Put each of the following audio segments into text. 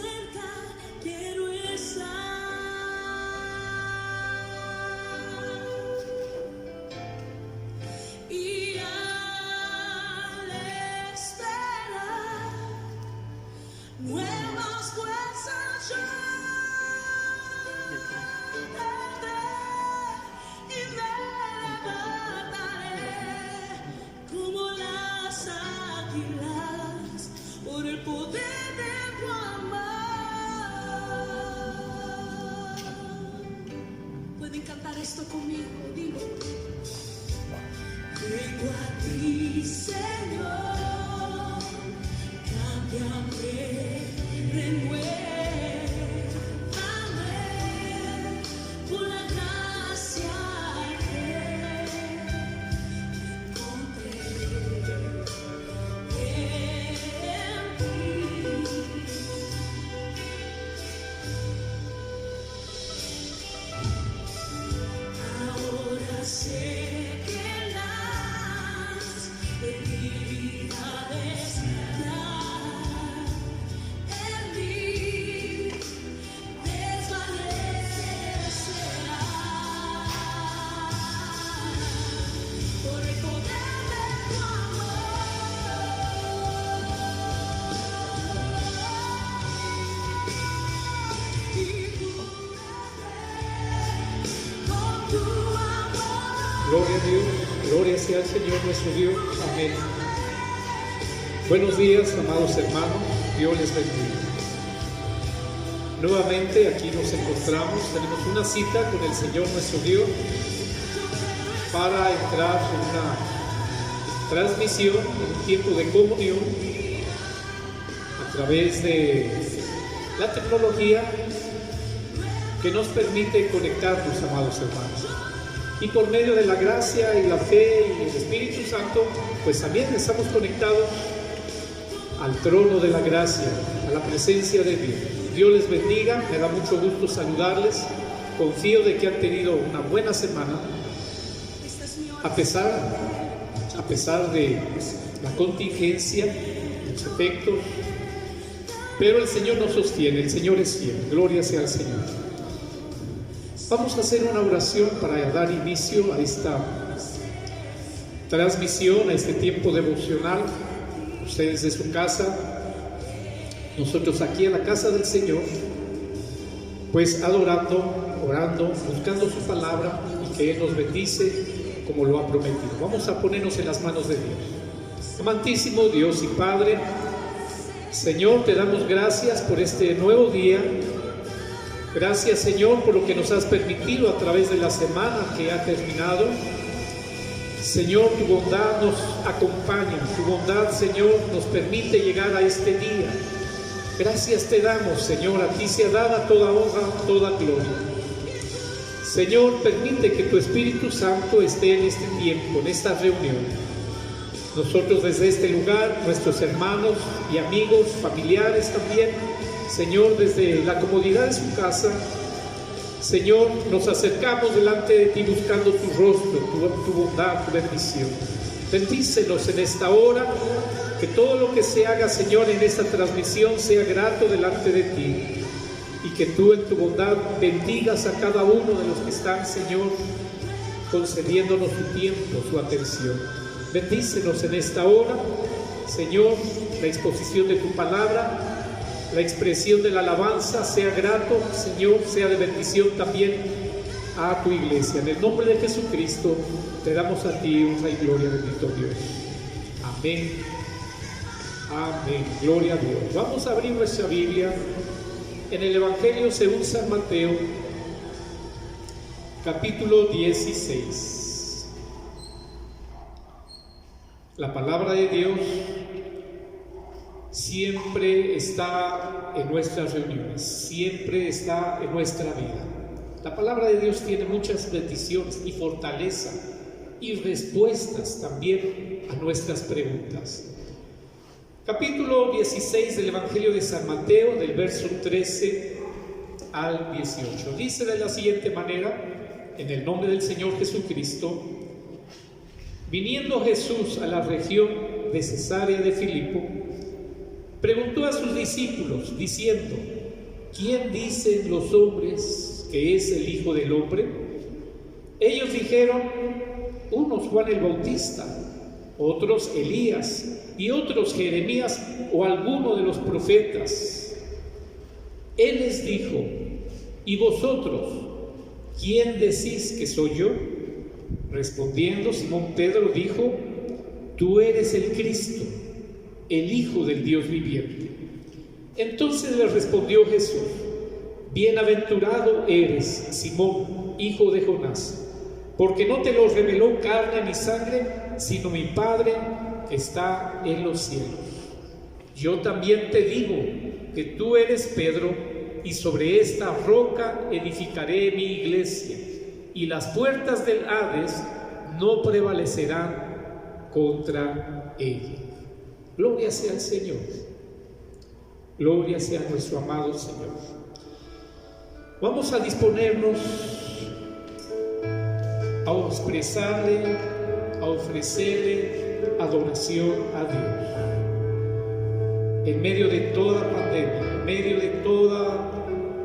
cerca quiero estar. Y al esperar nuevas fuerzas yo tendré y me levantaré como las águilas por el poder de tu amor. Pueden cantar esto conmigo, dilo. Vengo a ti, Señor, cámbiame, renuévame por la gracia que encontré en ti. Ahora sé que las debilidades ya en mí desvanecerán por el poder de tu amor y cúrame con tu amor. Gloria a Dios, gloria sea al Señor nuestro Dios. Amén. Buenos días, amados hermanos, Dios les bendiga. Nuevamente aquí nos encontramos, tenemos una cita con el Señor nuestro Dios para entrar en una transmisión, en un tiempo de comunión a través de la tecnología que nos permite conectarnos, amados hermanos. Y por medio de la gracia y la fe y el Espíritu Santo, pues también estamos conectados al trono de la gracia, a la presencia de Dios. Dios les bendiga, me da mucho gusto saludarles. Confío de que han tenido una buena semana, a pesar de la contingencia, los efectos. Pero el Señor nos sostiene, el Señor es fiel. Gloria sea al Señor. Vamos a hacer una oración para dar inicio a esta transmisión, a este tiempo devocional. Ustedes de su casa, nosotros aquí en la casa del Señor, pues adorando, orando, buscando su palabra y que Él nos bendice como lo ha prometido. Vamos a ponernos en las manos de Dios. Amantísimo Dios y Padre, Señor, te damos gracias por este nuevo día. Gracias, Señor, por lo que nos has permitido a través de la semana que ha terminado. Señor, tu bondad nos acompaña, tu bondad, Señor, nos permite llegar a este día. Gracias te damos, Señor, a ti sea dada toda honra, toda gloria. Señor, permite que tu Espíritu Santo esté en este tiempo, en esta reunión. Nosotros desde este lugar, nuestros hermanos y amigos, familiares también, Señor, desde la comodidad de su casa, Señor, nos acercamos delante de ti buscando tu rostro, tu bondad, tu bendición. Bendícenos en esta hora, que todo lo que se haga, Señor, en esta transmisión sea grato delante de ti. Y que tú en tu bondad bendigas a cada uno de los que están, Señor, concediéndonos su tiempo, su atención. Bendícenos en esta hora, Señor, la exposición de tu palabra, la expresión de la alabanza sea grato, Señor, sea de bendición también a tu iglesia. En el nombre de Jesucristo te damos a ti honra y gloria, bendito Dios. Amén. Amén. Gloria a Dios. Vamos a abrir nuestra Biblia en el Evangelio según San Mateo, capítulo 16. La palabra de Dios siempre está en nuestras reuniones, siempre está en nuestra vida. La palabra de Dios tiene muchas bendiciones y fortaleza y respuestas también a nuestras preguntas. Capítulo 16 del Evangelio de San Mateo, del verso 13 al 18. Dice de la siguiente manera, en el nombre del Señor Jesucristo: viniendo Jesús a la región de Cesarea de Filipo, preguntó a sus discípulos, diciendo: ¿quién dicen los hombres que es el Hijo del Hombre? Ellos dijeron: unos Juan el Bautista, otros Elías, y otros Jeremías o alguno de los profetas. Él les dijo: ¿y vosotros, quién decís que soy yo? Respondiendo, Simón Pedro dijo: tú eres el Cristo, el Hijo del Dios viviente. Entonces le respondió Jesús: bienaventurado eres, Simón, hijo de Jonás, porque no te lo reveló carne ni sangre, sino mi Padre que está en los cielos. Yo también te digo que tú eres Pedro, y sobre esta roca edificaré mi iglesia, y las puertas del Hades no prevalecerán contra ella. Gloria sea al Señor. Gloria sea a nuestro amado Señor. Vamos a disponernos a expresarle, a ofrecerle adoración a Dios. En medio de toda pandemia, en medio de toda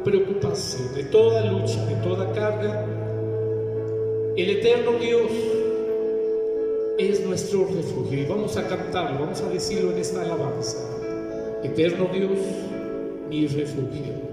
preocupación, de toda lucha, de toda carga, el eterno Dios es nuestro refugio. Y vamos a cantarlo, vamos a decirlo en esta alabanza: eterno Dios, mi refugio.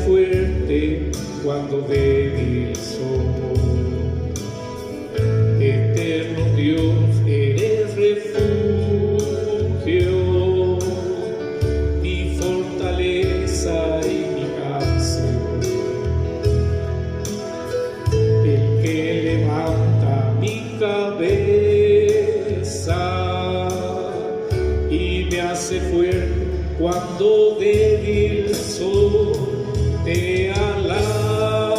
Fuerte cuando débil soy. Eterno Dios, eres refugio, mi fortaleza y mi canción. El que levanta mi cabeza y me hace fuerte cuando débil soy. Te alabo,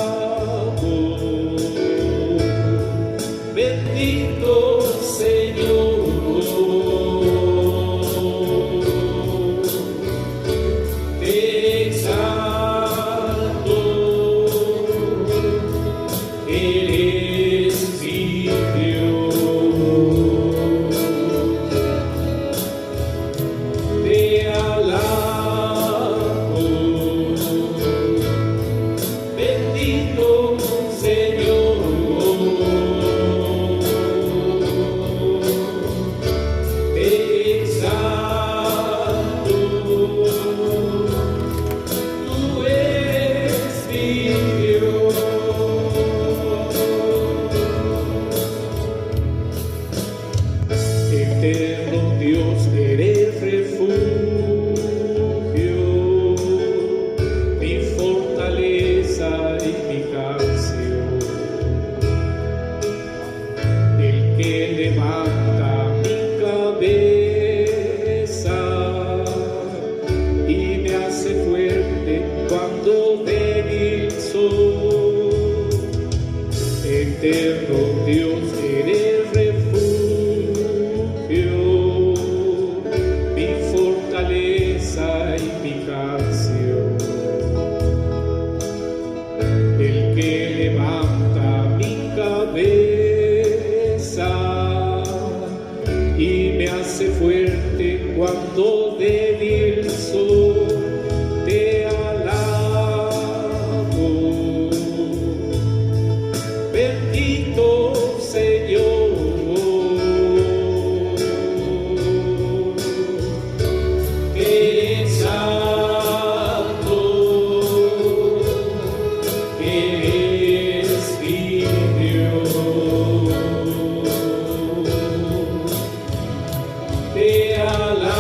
bendito Señor, te exalto, eres mi Dios, te alabo. Eterno Dios, eres refugio, mi fortaleza y mi canción. El que levanta mi cabeza y me hace fuerte cuando débil soy. Te alabo, bendito Señor, te exalto, eres mi Dios, te alabo.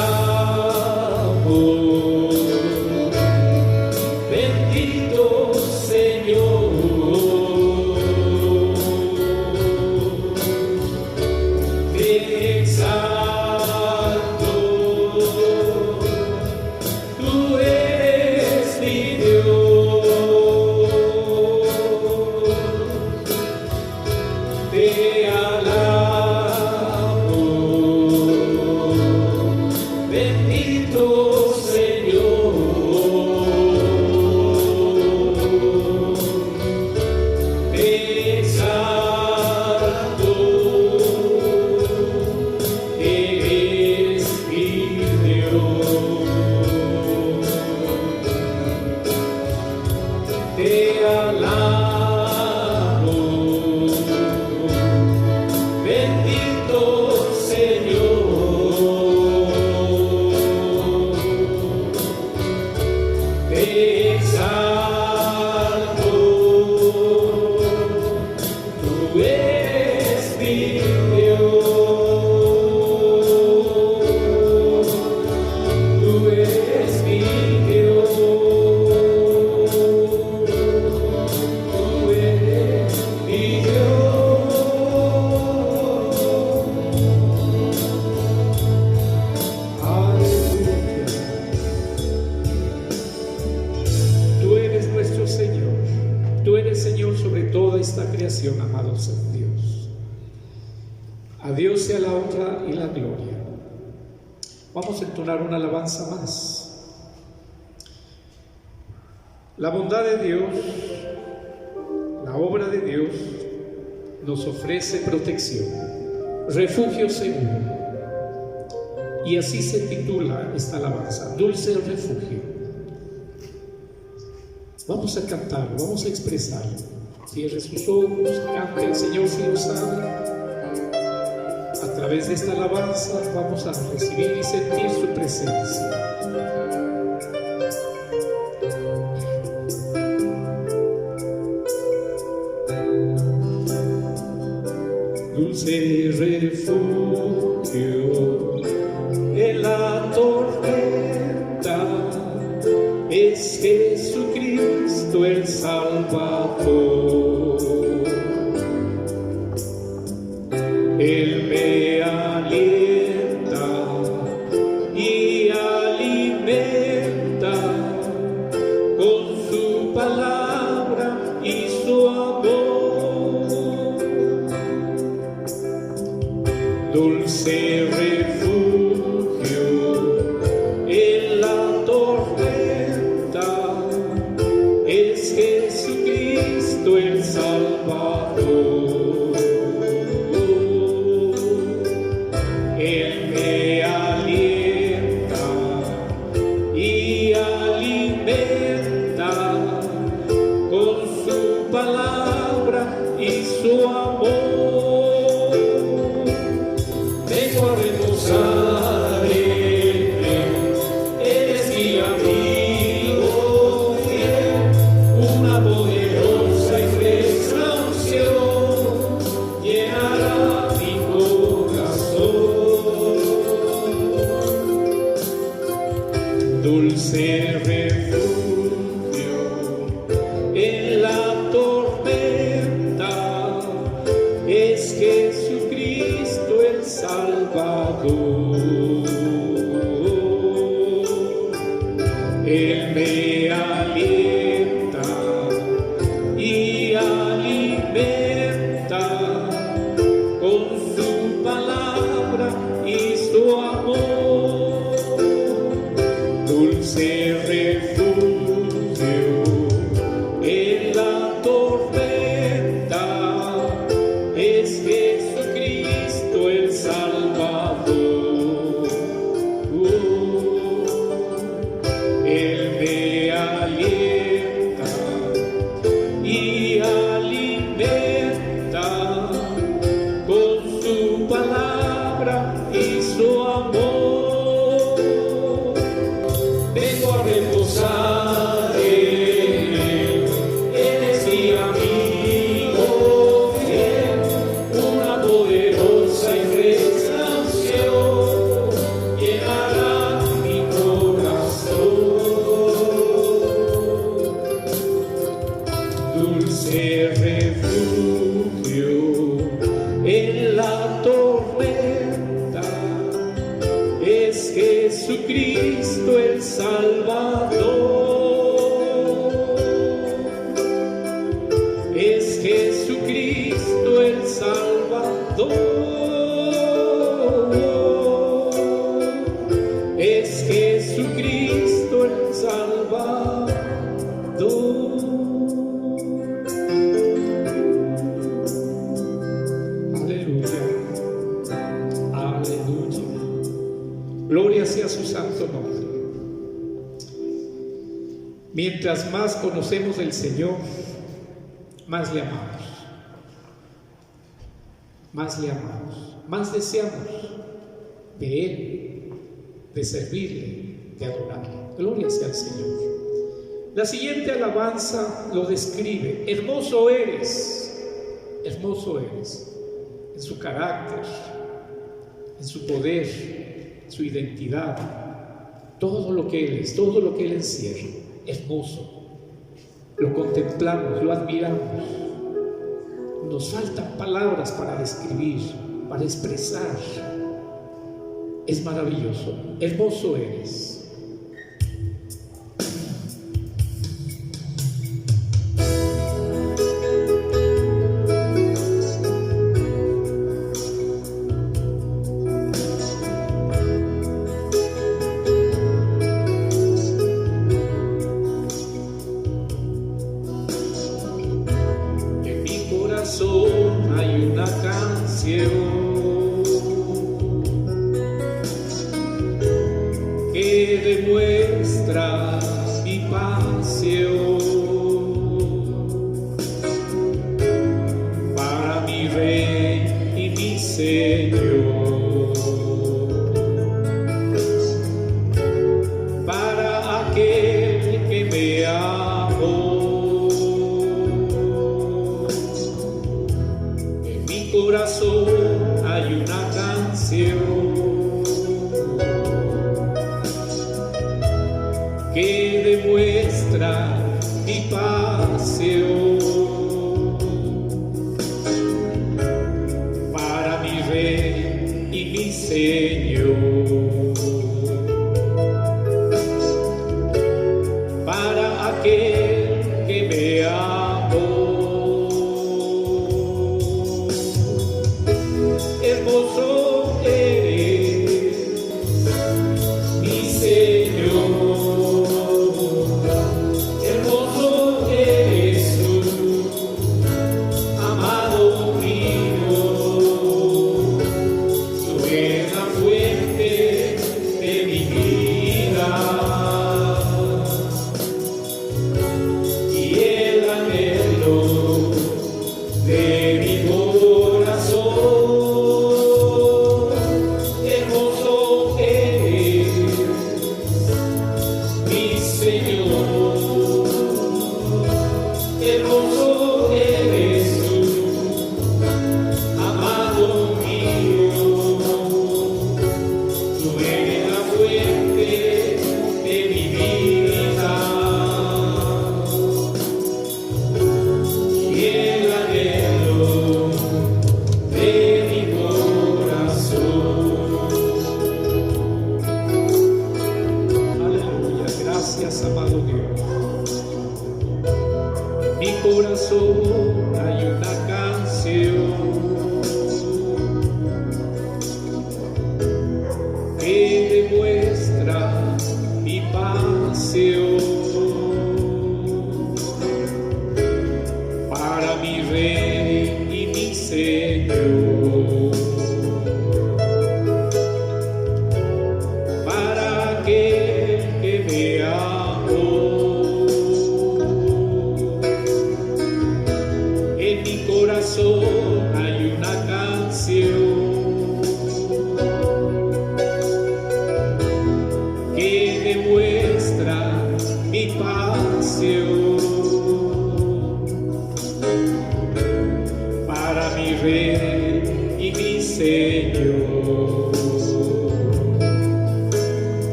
bendito Señor, te exalto, tú eres mi Dios, tú eres mi Dios, tú eres mi Dios. Aleluya. Tú eres nuestro Señor, tú eres Señor sobre toda esta creación, amado Dios. A Dios sea la honra y la gloria. Vamos a entonar una alabanza más. La bondad de Dios, la obra de Dios nos ofrece protección, refugio seguro. Y así se titula esta alabanza, Dulce Refugio. Vamos a cantarlo, vamos a expresarlo. Cierre sus ojos, cante, el Señor si lo sabe. A través de esta alabanza vamos a recibir y sentir su presencia. Dulce refugio en la tormenta es Jesucristo el Salvador. Él me alienta y alimenta con su palabra y su amor. Dulce refugio en la tormenta es Jesucristo el Salvador. Él me alienta y alimenta con su palabra y su amor. Vengo a reposar en él, eres mi amigo fiel, una poderosa y fresca unción llenará mi corazón. Dulce refugio en la tormenta es Jesucristo el Salvador. Él me alienta y alimenta con su palabra y su amor. Dulce refugio en la tormenta es Jesucristo el Salvador. Él me alienta y alimenta con su palabra y su amor. Vengo a reposar en él, eres mi amigo fiel, una poderosa y fresca unción llenará mi corazón. Dulce refugio en la tormenta es Jesucristo el Salvador. Es Jesucristo el Salvador. Es Jesucristo el Salvador. Aleluya. Aleluya. Gloria sea su santo nombre. Mientras más conocemos del Señor, más le amamos. más le amamos, más deseamos de Él, de servirle, de adorarle. Gloria sea al Señor. La siguiente alabanza lo describe: hermoso eres en su carácter, en su poder, en su identidad, todo lo que Él es, todo lo que Él encierra, hermoso. Lo contemplamos, lo admiramos. Nos faltan palabras para describir, para expresar. Es maravilloso, hermoso eres. Hay una canción que demuestra mi pasión para mi Rey y mi Señor, para aquel que me amó. Corazón hay una canción que demuestra mi pasión para mi Rey y mi Señor, para aquel que me amó. Hermoso eres, mi Señor, hermoso eres tú, amado mío, tú eres la fuente de mi vida y el anhelo de mi corazón. Hermoso eres tú, amado mío, tú eres la fuente de mi vida y el anhelo de mi corazón. Aleluya, gracias, amado Dios. Mi corazón hay una canción que demuestra mi pasión para mi Rey y mi Señor, para aquel que me amó. En mi corazón hay una canción que demuestra mi pasión para mi Rey y mi Señor,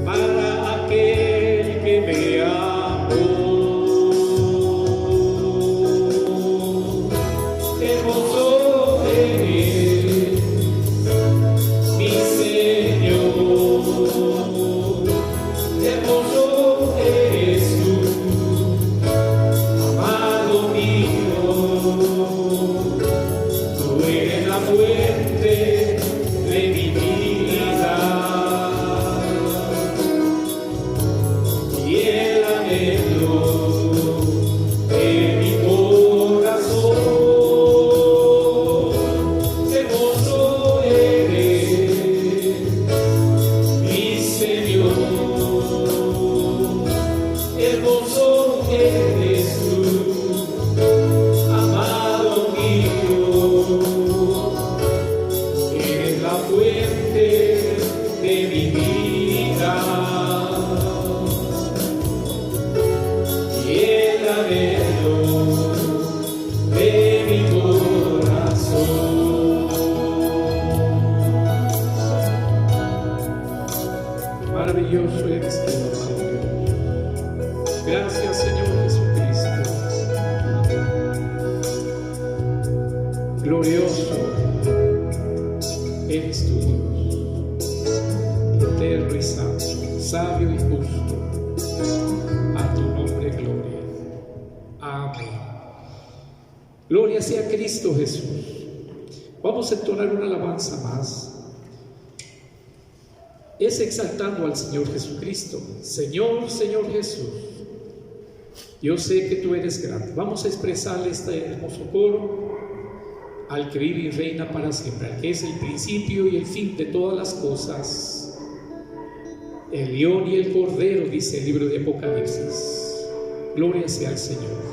para aquel que me amó. Hermoso eres, mi Señor, hermoso eres tú, amado mío, tú eres la fuente de mi vida y el anhelo de mi corazón. Hermoso eres tú, amado mío. eres tu Dios, eterno y santo, sabio y justo. A tu nombre, gloria. Amén. Gloria sea a Cristo Jesús. Vamos a entonar una alabanza más. Es exaltando al Señor Jesucristo. Señor, Señor Jesús, yo sé que tú eres grande. Vamos a expresarle este hermoso coro al que vive y reina para siempre, al que es el principio y el fin de todas las cosas, el león y el cordero, dice el libro de Apocalipsis. Gloria sea al Señor.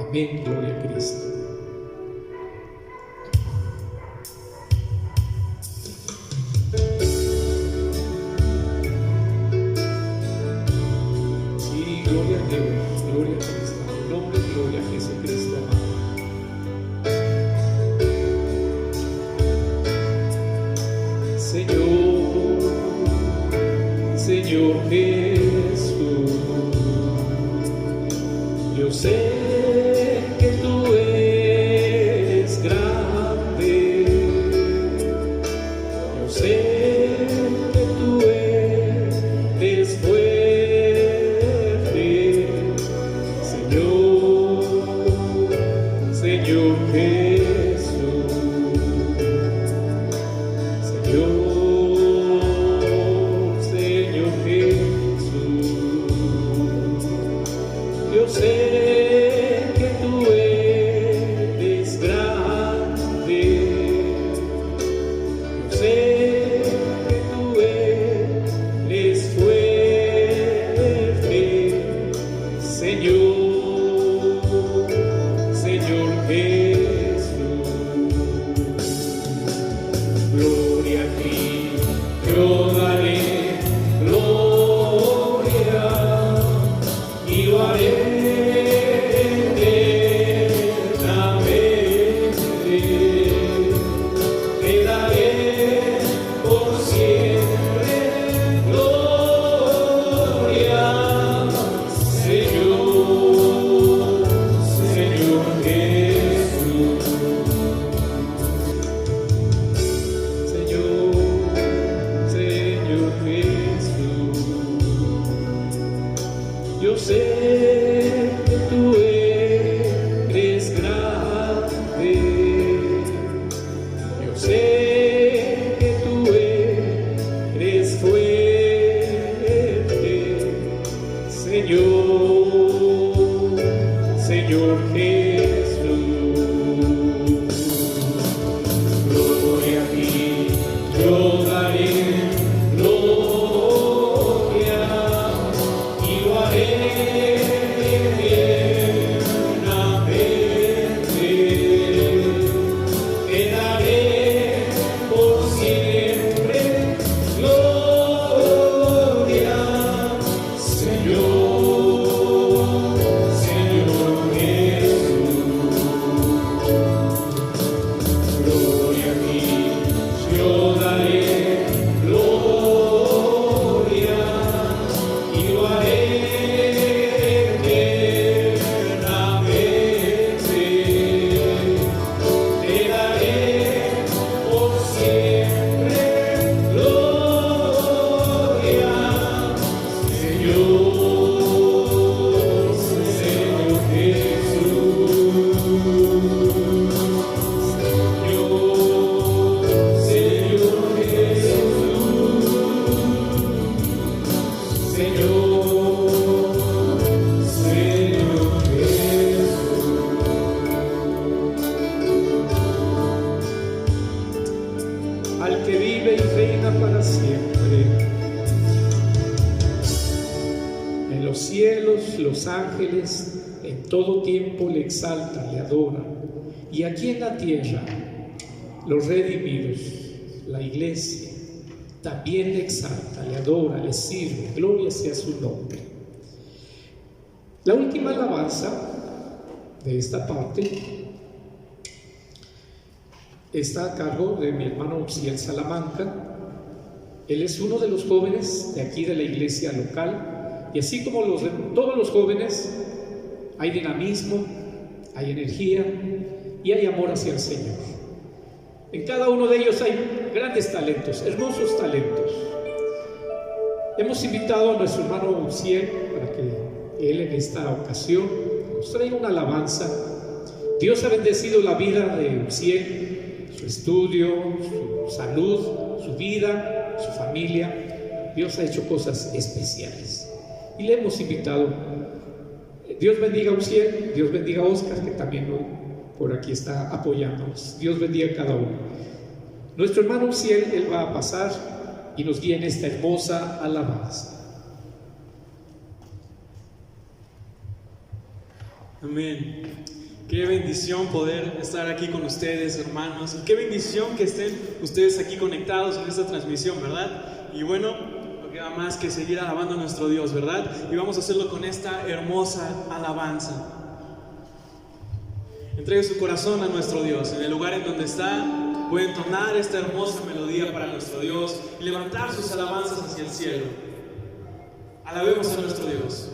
Amén, gloria a Cristo. Sí, gloria a Dios, gloria a Cristo. En nombre y gloria a Jesucristo, amado. Señor, Señor Jesús, yo sé que tú eres grande, yo sé que tú eres fuerte, Señor, Señor Jesús, Señor. Yo sé que tú eres grande, yo sé que tú eres fuerte, Señor, Señor Jesús. Gloria a ti, yo daré gloria y lo haré. Yo sé que tú eres grande, yo sé que tú eres fuerte, Señor, Señor Jesús. Gloria a ti, yo daré gloria y lo haré. Al que vive y reina para siempre. En los cielos los ángeles en todo tiempo le exaltan, le adoran. Y aquí en la tierra los redimidos, la iglesia, también le exalta, le adora, le sirve. Gloria sea su nombre. La última alabanza de esta parte está a cargo de mi hermano Uziel Salamanca. Él es uno de los jóvenes de aquí de la iglesia local, y así como todos los jóvenes, hay dinamismo, hay energía y hay amor hacia el Señor. En cada uno de ellos hay grandes talentos, hermosos talentos. Hemos invitado a nuestro hermano Uziel para que él en esta ocasión nos traiga una alabanza. Dios ha bendecido la vida de Uziel, su estudio, su salud, su vida, su familia. Dios ha hecho cosas especiales y le hemos invitado. Dios bendiga a Uziel, Dios bendiga a Oscar, que también hoy por aquí está apoyándonos. Dios bendiga a cada uno. Nuestro hermano Uziel, él va a pasar y nos guía en esta hermosa alabanza. Amén. Qué bendición poder estar aquí con ustedes, hermanos. Qué bendición que estén ustedes aquí conectados en esta transmisión, ¿verdad? Y bueno, no queda más que seguir alabando a nuestro Dios, ¿verdad? Y vamos a hacerlo con esta hermosa alabanza. Entregue su corazón a nuestro Dios. En el lugar en donde está, puede entonar esta hermosa melodía para nuestro Dios y levantar sus alabanzas hacia el cielo. Alabemos a nuestro Dios.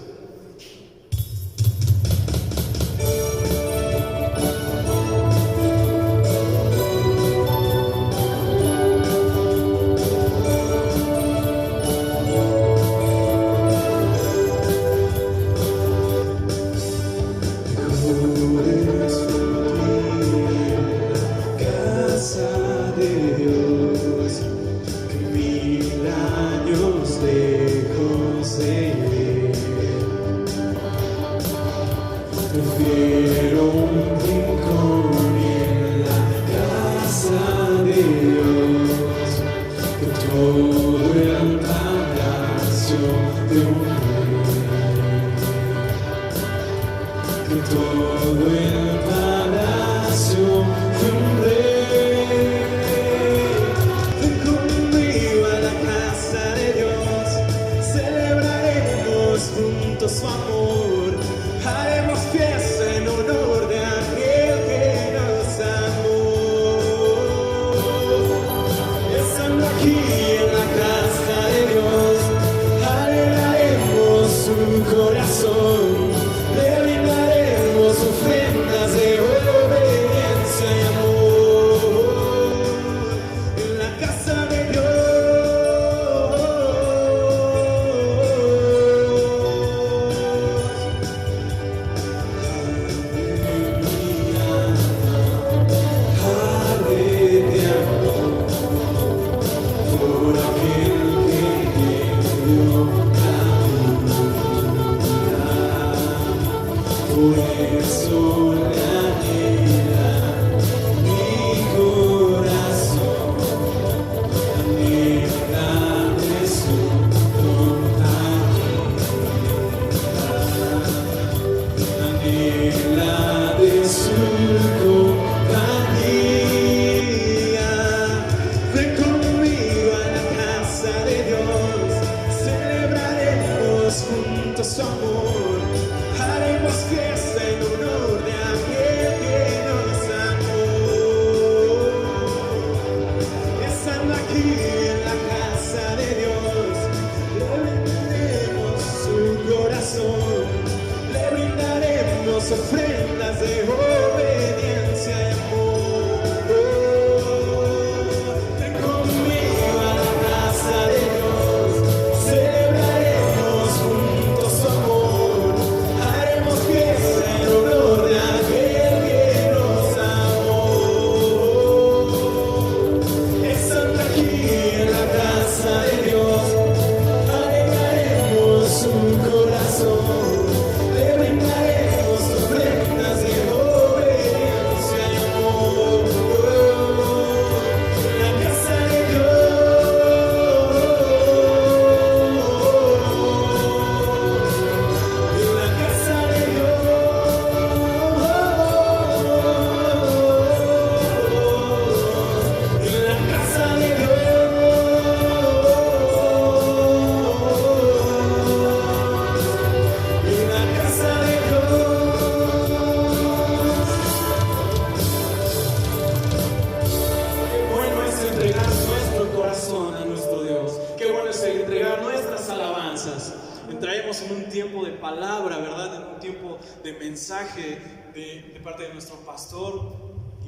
De parte de nuestro pastor,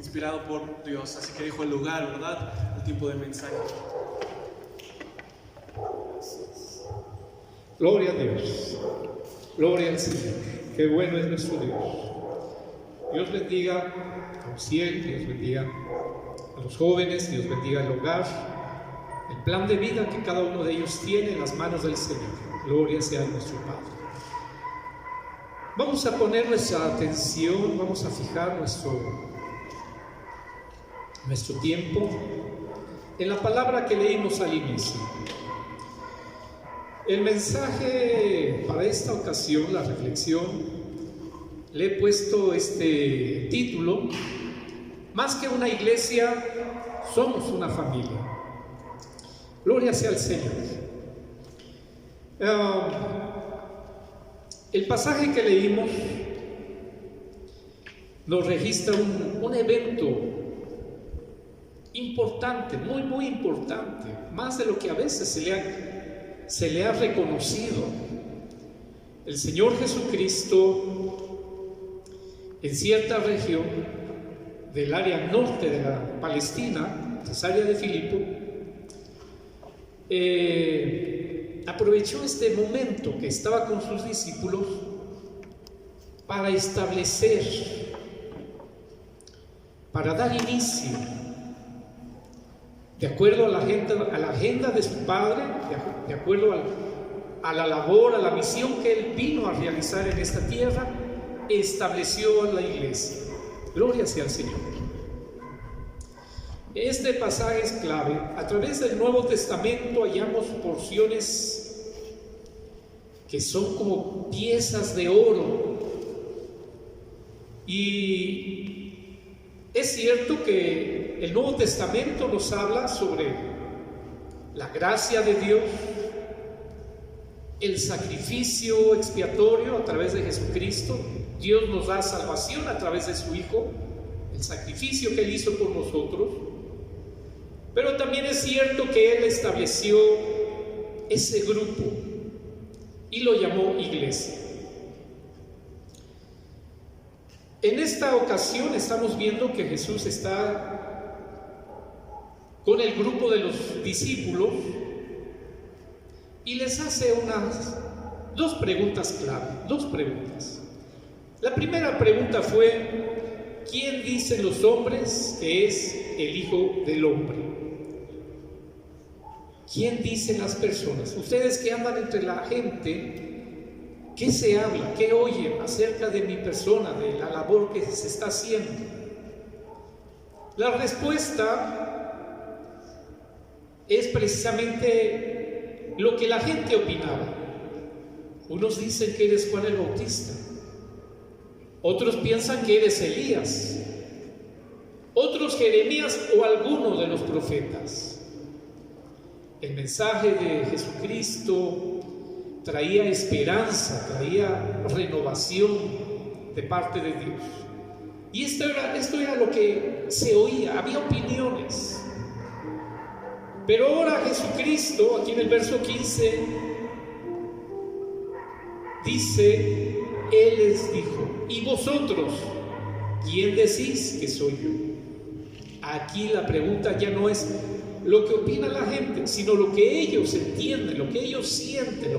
inspirado por Dios. Así que dejo el lugar, ¿verdad?, al tiempo de mensaje. Gloria a Dios, gloria al Señor, qué bueno es nuestro Dios. Dios bendiga a Ociel, Dios bendiga a los jóvenes, Dios bendiga el hogar, el plan de vida que cada uno de ellos tiene en las manos del Señor. Gloria sea a nuestro Padre. Vamos a poner nuestra atención, vamos a fijar nuestro tiempo en la palabra que leímos al inicio. El mensaje para esta ocasión, la reflexión, le he puesto este título: más que una iglesia, somos una familia. Gloria sea al Señor. El pasaje que leímos nos registra un evento importante, muy, muy importante, más de lo que a veces se le ha reconocido. El Señor Jesucristo, en cierta región del área norte de la Palestina, Cesarea de Filipo, aprovechó este momento que estaba con sus discípulos para establecer, para dar inicio, de acuerdo a la agenda de su Padre, de acuerdo a la labor, a la misión que Él vino a realizar en esta tierra, estableció la iglesia. Gloria sea al Señor. Este pasaje es clave. A través del Nuevo Testamento hallamos porciones que son como piezas de oro. Y es cierto que el Nuevo Testamento nos habla sobre la gracia de Dios, el sacrificio expiatorio a través de Jesucristo. Dios nos da salvación a través de su Hijo, el sacrificio que Él hizo por nosotros. Pero también es cierto que Él estableció ese grupo y lo llamó iglesia. En esta ocasión estamos viendo que Jesús está con el grupo de los discípulos y les hace dos preguntas clave, dos preguntas. La primera pregunta fue: ¿quién dicen los hombres que es el Hijo del Hombre? ¿Quién dicen las personas? Ustedes que andan entre la gente, ¿qué se habla? ¿Qué oyen acerca de mi persona, de la labor que se está haciendo? La respuesta es precisamente lo que la gente opinaba. Unos dicen que eres Juan el Bautista, otros piensan que eres Elías, otros Jeremías o alguno de los profetas. El mensaje de Jesucristo traía esperanza, traía renovación de parte de Dios. Y esto era lo que se oía, había opiniones. Pero ahora Jesucristo, aquí en el verso 15, dice, Él les dijo: ¿y vosotros, quién decís que soy yo? Aquí la pregunta ya no es lo que opina la gente, sino lo que ellos entienden, lo que ellos sienten,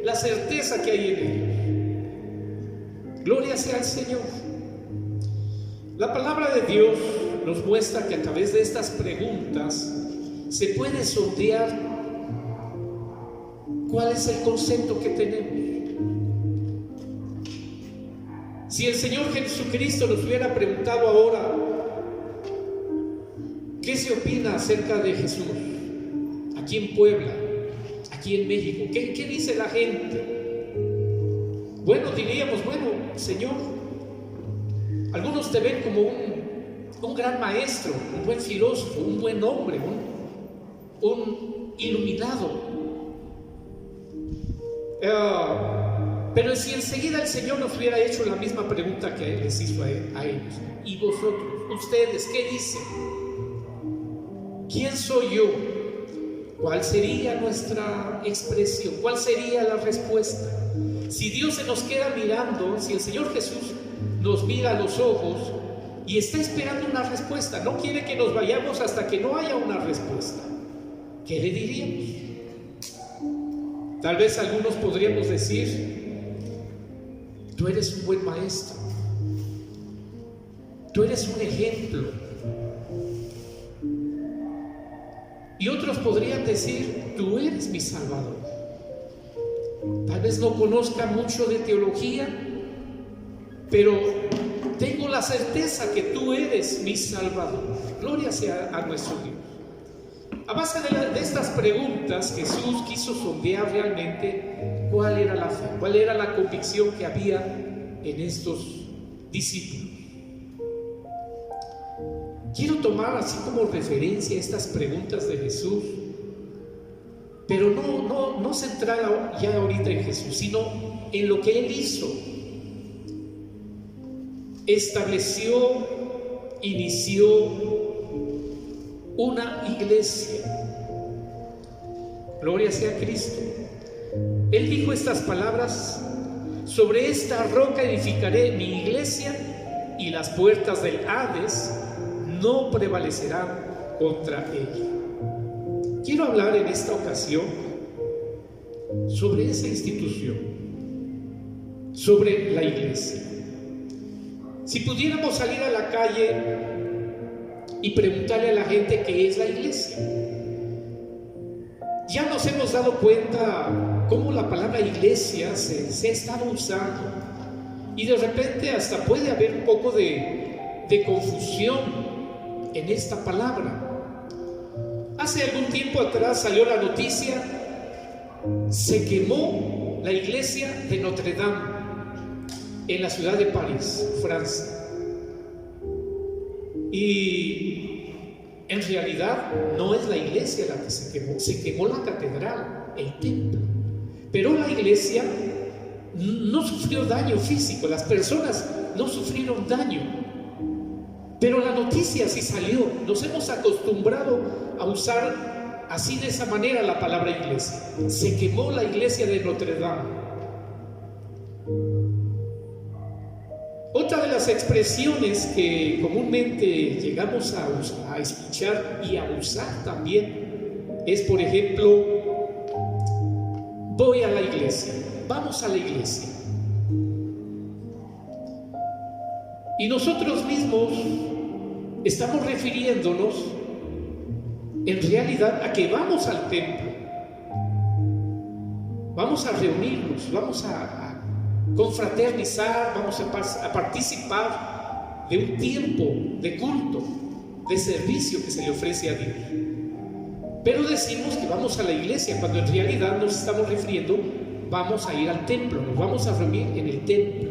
la certeza que hay en ellos. Gloria sea al Señor. La palabra de Dios nos muestra que a través de estas preguntas se puede sondear cuál es el concepto que tenemos. Si el Señor Jesucristo nos hubiera preguntado ahora: ¿qué se opina acerca de Jesús aquí en Puebla, aquí en México? ¿Qué dice la gente? Bueno, diríamos: bueno, Señor, algunos te ven como un gran maestro, un buen filósofo, un buen hombre, un iluminado. Pero si enseguida el Señor nos hubiera hecho la misma pregunta que les hizo a ellos: ¿y vosotros, ustedes, qué dicen? ¿Quién soy yo? ¿Cuál sería nuestra expresión? ¿Cuál sería la respuesta? Si Dios se nos queda mirando, si el Señor Jesús nos mira a los ojos, y está esperando una respuesta. No quiere que nos vayamos hasta que no haya una respuesta. ¿Qué le diríamos? Tal vez algunos podríamos decir: tú eres un buen maestro, tú eres un ejemplo. Y otros podrían decir: tú eres mi Salvador. Tal vez no conozca mucho de teología, pero tengo la certeza que tú eres mi Salvador. Gloria sea a nuestro Dios. A base de estas preguntas, Jesús quiso sondear realmente cuál era la fe, cuál era la convicción que había en estos discípulos. Quiero tomar así como referencia estas preguntas de Jesús, pero no centrar ya ahorita en Jesús, sino en lo que Él hizo. Estableció, inició una iglesia. Gloria sea a Cristo. Él dijo estas palabras: sobre esta roca edificaré mi iglesia y las puertas del Hades no prevalecerán contra ella. Quiero hablar en esta ocasión sobre esa institución, sobre la iglesia. Si pudiéramos salir a la calle y preguntarle a la gente qué es la iglesia, ya nos hemos dado cuenta cómo la palabra iglesia se ha estado usando, y de repente hasta puede haber un poco de confusión en esta palabra. Hace algún tiempo atrás salió la noticia: se quemó la iglesia de Notre Dame en la ciudad de París, Francia. Y en realidad no es la iglesia la que se quemó la catedral, el templo. Pero la iglesia no sufrió daño físico, las personas no sufrieron daño. Pero la noticia sí salió. Nos hemos acostumbrado a usar así, de esa manera, la palabra iglesia. Se quemó la iglesia de Notre Dame. Otra de las expresiones que comúnmente llegamos a escuchar y a usar también es, por ejemplo, voy a la iglesia, vamos a la iglesia. Y nosotros mismos estamos refiriéndonos en realidad a que vamos al templo, vamos a reunirnos, vamos a confraternizar, vamos a participar de un tiempo de culto, de servicio que se le ofrece a Dios. Pero decimos que vamos a la iglesia, cuando en realidad nos estamos refiriendo, vamos a ir al templo, nos vamos a reunir en el templo.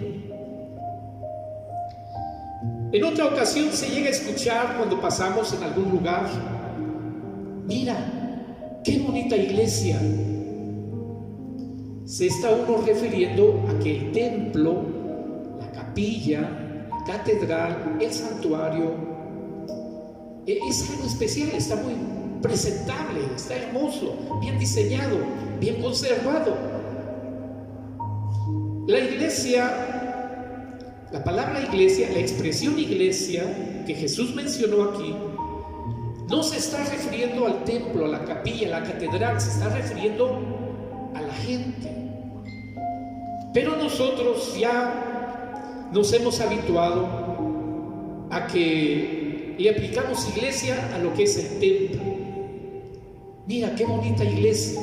En otra ocasión se llega a escuchar, cuando pasamos en algún lugar: mira, qué bonita iglesia. Se está uno refiriendo a que el templo, la capilla, la catedral, el santuario es algo especial, está muy presentable, está hermoso, bien diseñado, bien conservado. La iglesia, la palabra iglesia, la expresión iglesia que Jesús mencionó aquí, no se está refiriendo al templo, a la capilla, a la catedral, se está refiriendo a la gente. Pero nosotros ya nos hemos habituado a que le aplicamos iglesia a lo que es el templo. Mira qué bonita iglesia,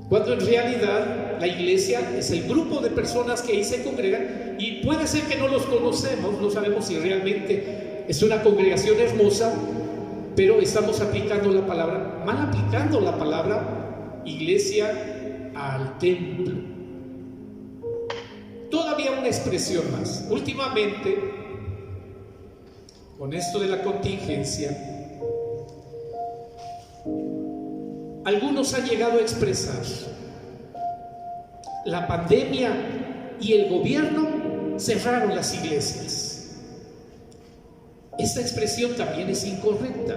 cuando en realidad la iglesia es el grupo de personas que ahí se congregan, y puede ser que no los conocemos, no sabemos si realmente es una congregación hermosa, pero estamos aplicando la palabra, mal aplicando la palabra iglesia al templo. Todavía una expresión más. Últimamente, con esto de la contingencia, algunos han llegado a expresar: la pandemia y el gobierno cerraron las iglesias. Esta expresión también es incorrecta.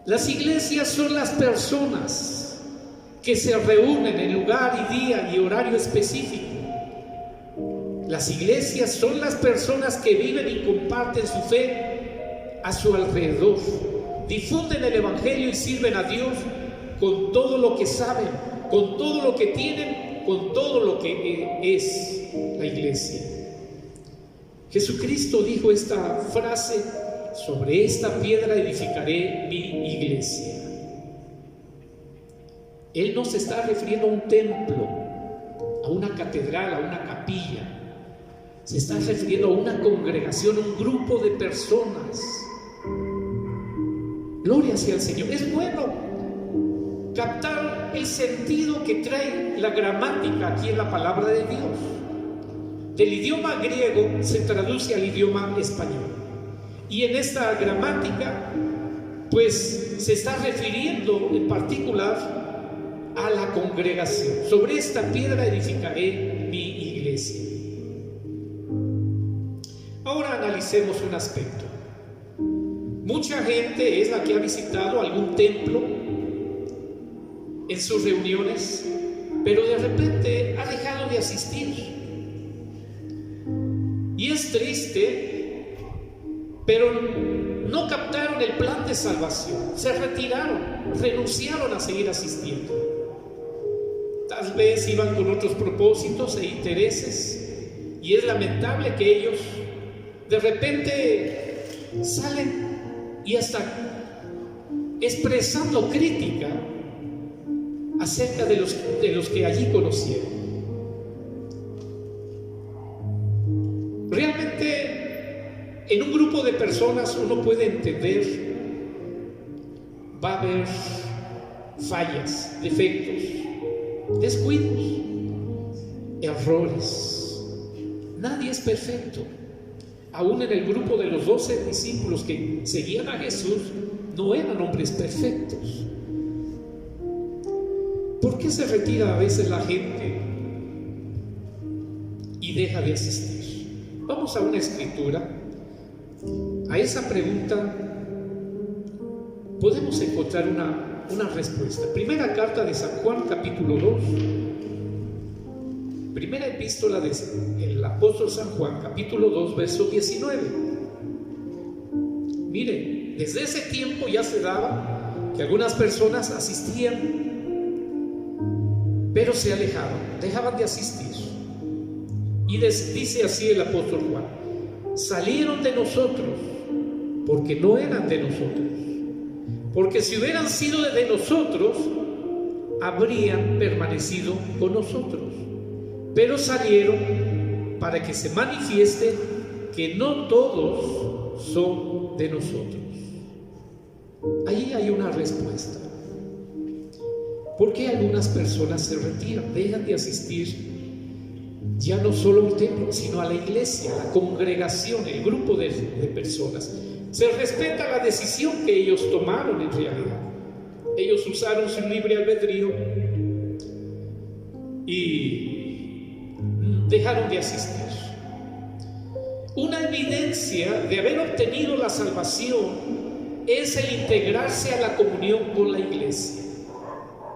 Las iglesias son las personas que se reúnen en lugar y día y horario específico Las iglesias son las personas que viven y comparten su fe a su alrededor, difunden el Evangelio y sirven a Dios con todo lo que saben, con todo lo que tienen, con todo lo que es la iglesia. Jesucristo dijo esta frase: sobre esta piedra edificaré mi iglesia. Él no se está refiriendo a un templo, a una catedral, a una capilla. Se está refiriendo a una congregación, un grupo de personas. Gloria sea al Señor. Es bueno captar el sentido que trae la gramática aquí en la palabra de Dios. Del idioma griego se traduce al idioma español. Y en esta gramática, pues se está refiriendo en particular a la congregación. Sobre esta piedra edificaré mi iglesia. Ahora analicemos un aspecto. Mucha gente es la que ha visitado algún templo en sus reuniones, pero de repente ha dejado de asistir. Y es triste, pero no captaron el plan de salvación, se retiraron, renunciaron a seguir asistiendo. Tal vez iban con otros propósitos e intereses, y es lamentable que ellos de repente salen y hasta expresando crítica acerca de los que allí conocieron. Realmente, en un grupo de personas uno puede entender, va a haber fallas, defectos, descuidos, errores. Nadie es perfecto. Aún en el grupo de los 12 discípulos que seguían a Jesús, no eran hombres perfectos. ¿Por qué se retira a veces la gente y deja de asistir? Vamos a una escritura. A esa pregunta podemos encontrar una respuesta. Primera carta de San Juan, capítulo 2. Primera epístola del apóstol San Juan, capítulo 2, verso 19. Mire, desde ese tiempo ya se daba que algunas personas asistían, pero se alejaban, dejaban de asistir. Y dice así el apóstol Juan: salieron de nosotros porque no eran de nosotros, porque si hubieran sido de nosotros, habrían permanecido con nosotros. Pero salieron para que se manifieste que no todos son de nosotros. Allí hay una respuesta. ¿Por qué algunas personas se retiran, dejan de asistir ya no solo al templo, sino a la iglesia, a la congregación, el grupo de personas? Se respeta la decisión que ellos tomaron en realidad. Ellos usaron su libre albedrío y dejaron de asistir. Una evidencia de haber obtenido la salvación es el integrarse a la comunión con la iglesia.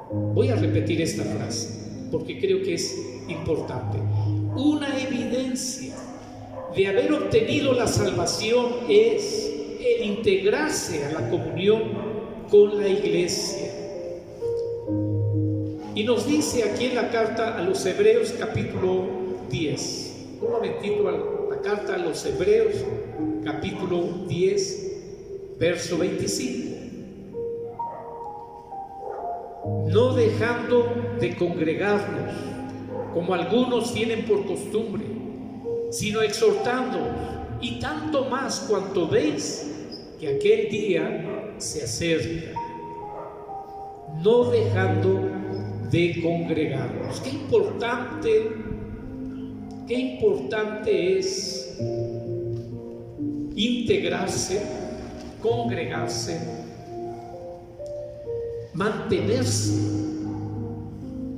Voy a repetir esta frase porque creo que es importante. Una evidencia de haber obtenido la salvación es el integrarse a la comunión con la iglesia. Y nos dice aquí en la carta a los Hebreos, capítulo 10. Un momentito, la carta a los Hebreos, capítulo 10, verso 25. No dejando de congregarnos, como algunos tienen por costumbre, sino exhortándonos, y tanto más cuanto veis que aquel día se acerca. No dejando de congregarnos. Qué importante es integrarse, congregarse, mantenerse.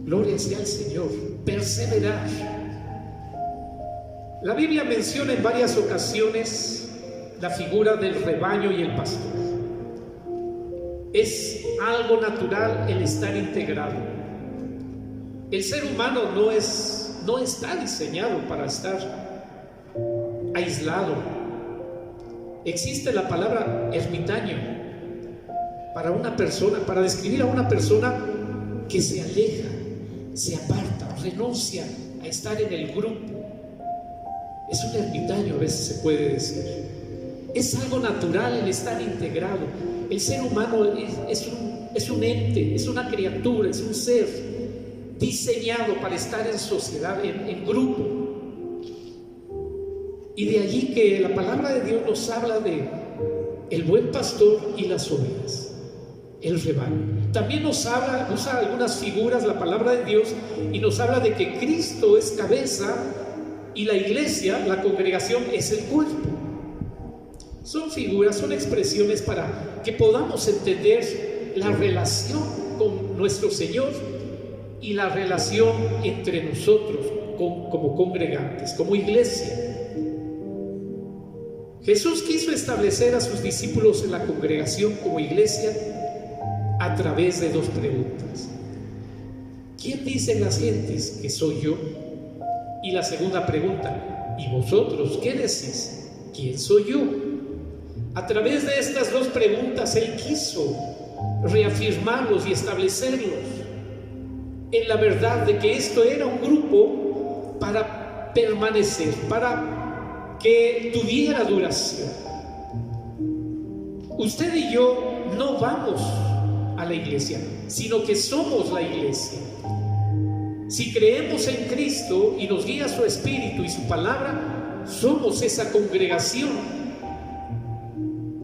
Gloria sea al Señor. Perseverar. La Biblia menciona en varias ocasiones la figura del rebaño y el pastor. Es algo natural el estar integrado. El ser humano no está diseñado para estar aislado. Existe la palabra ermitaño para una persona, para describir a una persona que se aleja, se aparta, renuncia a estar en el grupo. Es un ermitaño, a veces se puede decir. Es algo natural el estar integrado. El ser humano es un ente, es una criatura, es un ser diseñado para estar en sociedad, en grupo. Y de allí que la palabra de Dios nos habla de el buen pastor y las ovejas, el rebaño. También nos habla, usa algunas figuras la palabra de Dios y nos habla de que Cristo es cabeza y la iglesia, la congregación, es el cuerpo. Son figuras, son expresiones para que podamos entender la relación con nuestro Señor y la relación entre nosotros como congregantes, como iglesia. Jesús quiso establecer a sus discípulos en la congregación como iglesia a través de dos preguntas. ¿Quién dicen las gentes que soy yo? Y la segunda pregunta, ¿y vosotros qué decís? ¿Quién soy yo? A través de estas dos preguntas Él quiso reafirmarlos y establecerlos en la verdad de que esto era un grupo para permanecer, para que tuviera duración. Usted y yo no vamos a la iglesia, sino que somos la iglesia. Si creemos en Cristo y nos guía su Espíritu y su palabra, somos esa congregación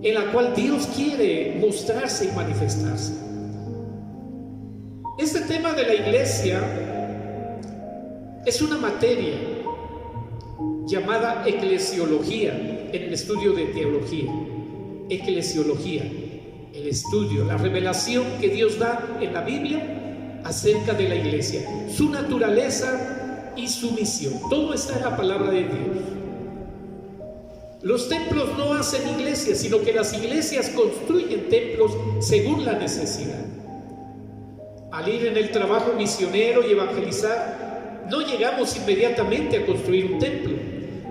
en la cual Dios quiere mostrarse y manifestarse. Este tema de la iglesia es una materia llamada eclesiología en el estudio de teología. Eclesiología, el estudio, la revelación que Dios da en la Biblia acerca de la iglesia, su naturaleza y su misión. Todo está en la palabra de Dios. Los templos no hacen iglesias, sino que las iglesias construyen templos según la necesidad. Al ir en el trabajo misionero y evangelizar, no llegamos inmediatamente a construir un templo,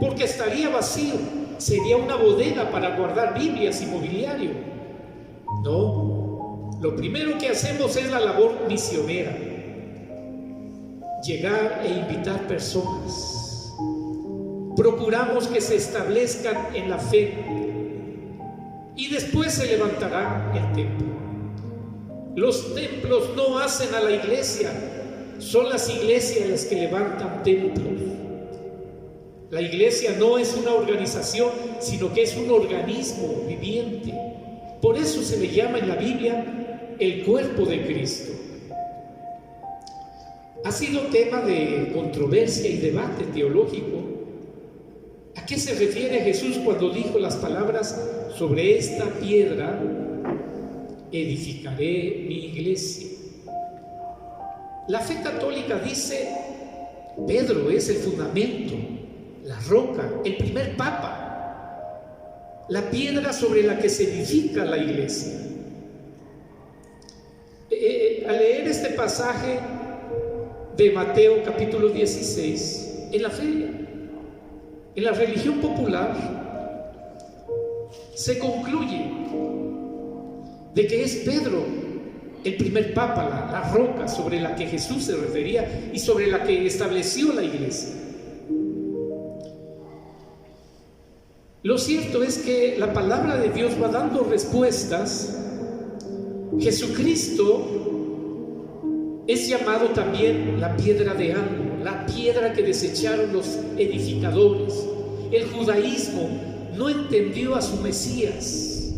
porque estaría vacío, sería una bodega para guardar Biblias y mobiliario. No, lo primero que hacemos es la labor misionera, llegar e invitar personas. Procuramos que se establezcan en la fe y después se levantará el templo. Los templos no hacen a la iglesia, son las iglesias las que levantan templos. La iglesia no es una organización, sino que es un organismo viviente. Por eso se le llama en la Biblia el cuerpo de Cristo. Ha sido tema de controversia y debate teológico. ¿A qué se refiere Jesús cuando dijo las palabras: sobre esta piedra edificaré mi iglesia? La fe católica dice: Pedro es el fundamento, la roca, el primer papa, la piedra sobre la que se edifica la iglesia. Al leer este pasaje de Mateo capítulo 16, en la fe, en la religión popular, se concluye de que es Pedro el primer papa, la roca sobre la que Jesús se refería y sobre la que estableció la iglesia. Lo cierto es que la palabra de Dios va dando respuestas. Jesucristo es llamado también la piedra de ángulo, la piedra que desecharon los edificadores. El judaísmo no entendió a su Mesías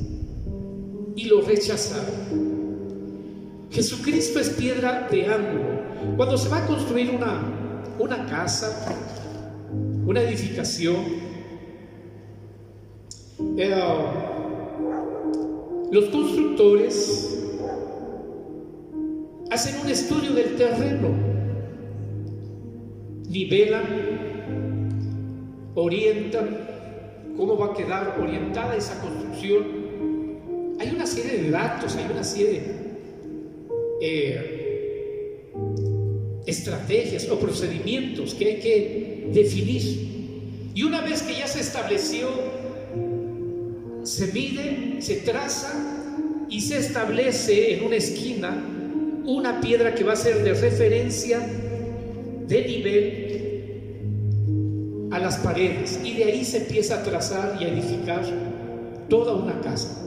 y lo rechazaron. Jesucristo es piedra de ángulo. Cuando se va a construir una casa, una edificación, los constructores hacen un estudio del terreno, nivelan, orientan cómo va a quedar orientada esa construcción. Hay una serie de datos, hay una serie de estrategias o procedimientos que hay que definir. Y una vez que ya se estableció, se mide, se traza y se establece en una esquina una piedra que va a ser de referencia, de nivel a las paredes, y de ahí se empieza a trazar y a edificar toda una casa.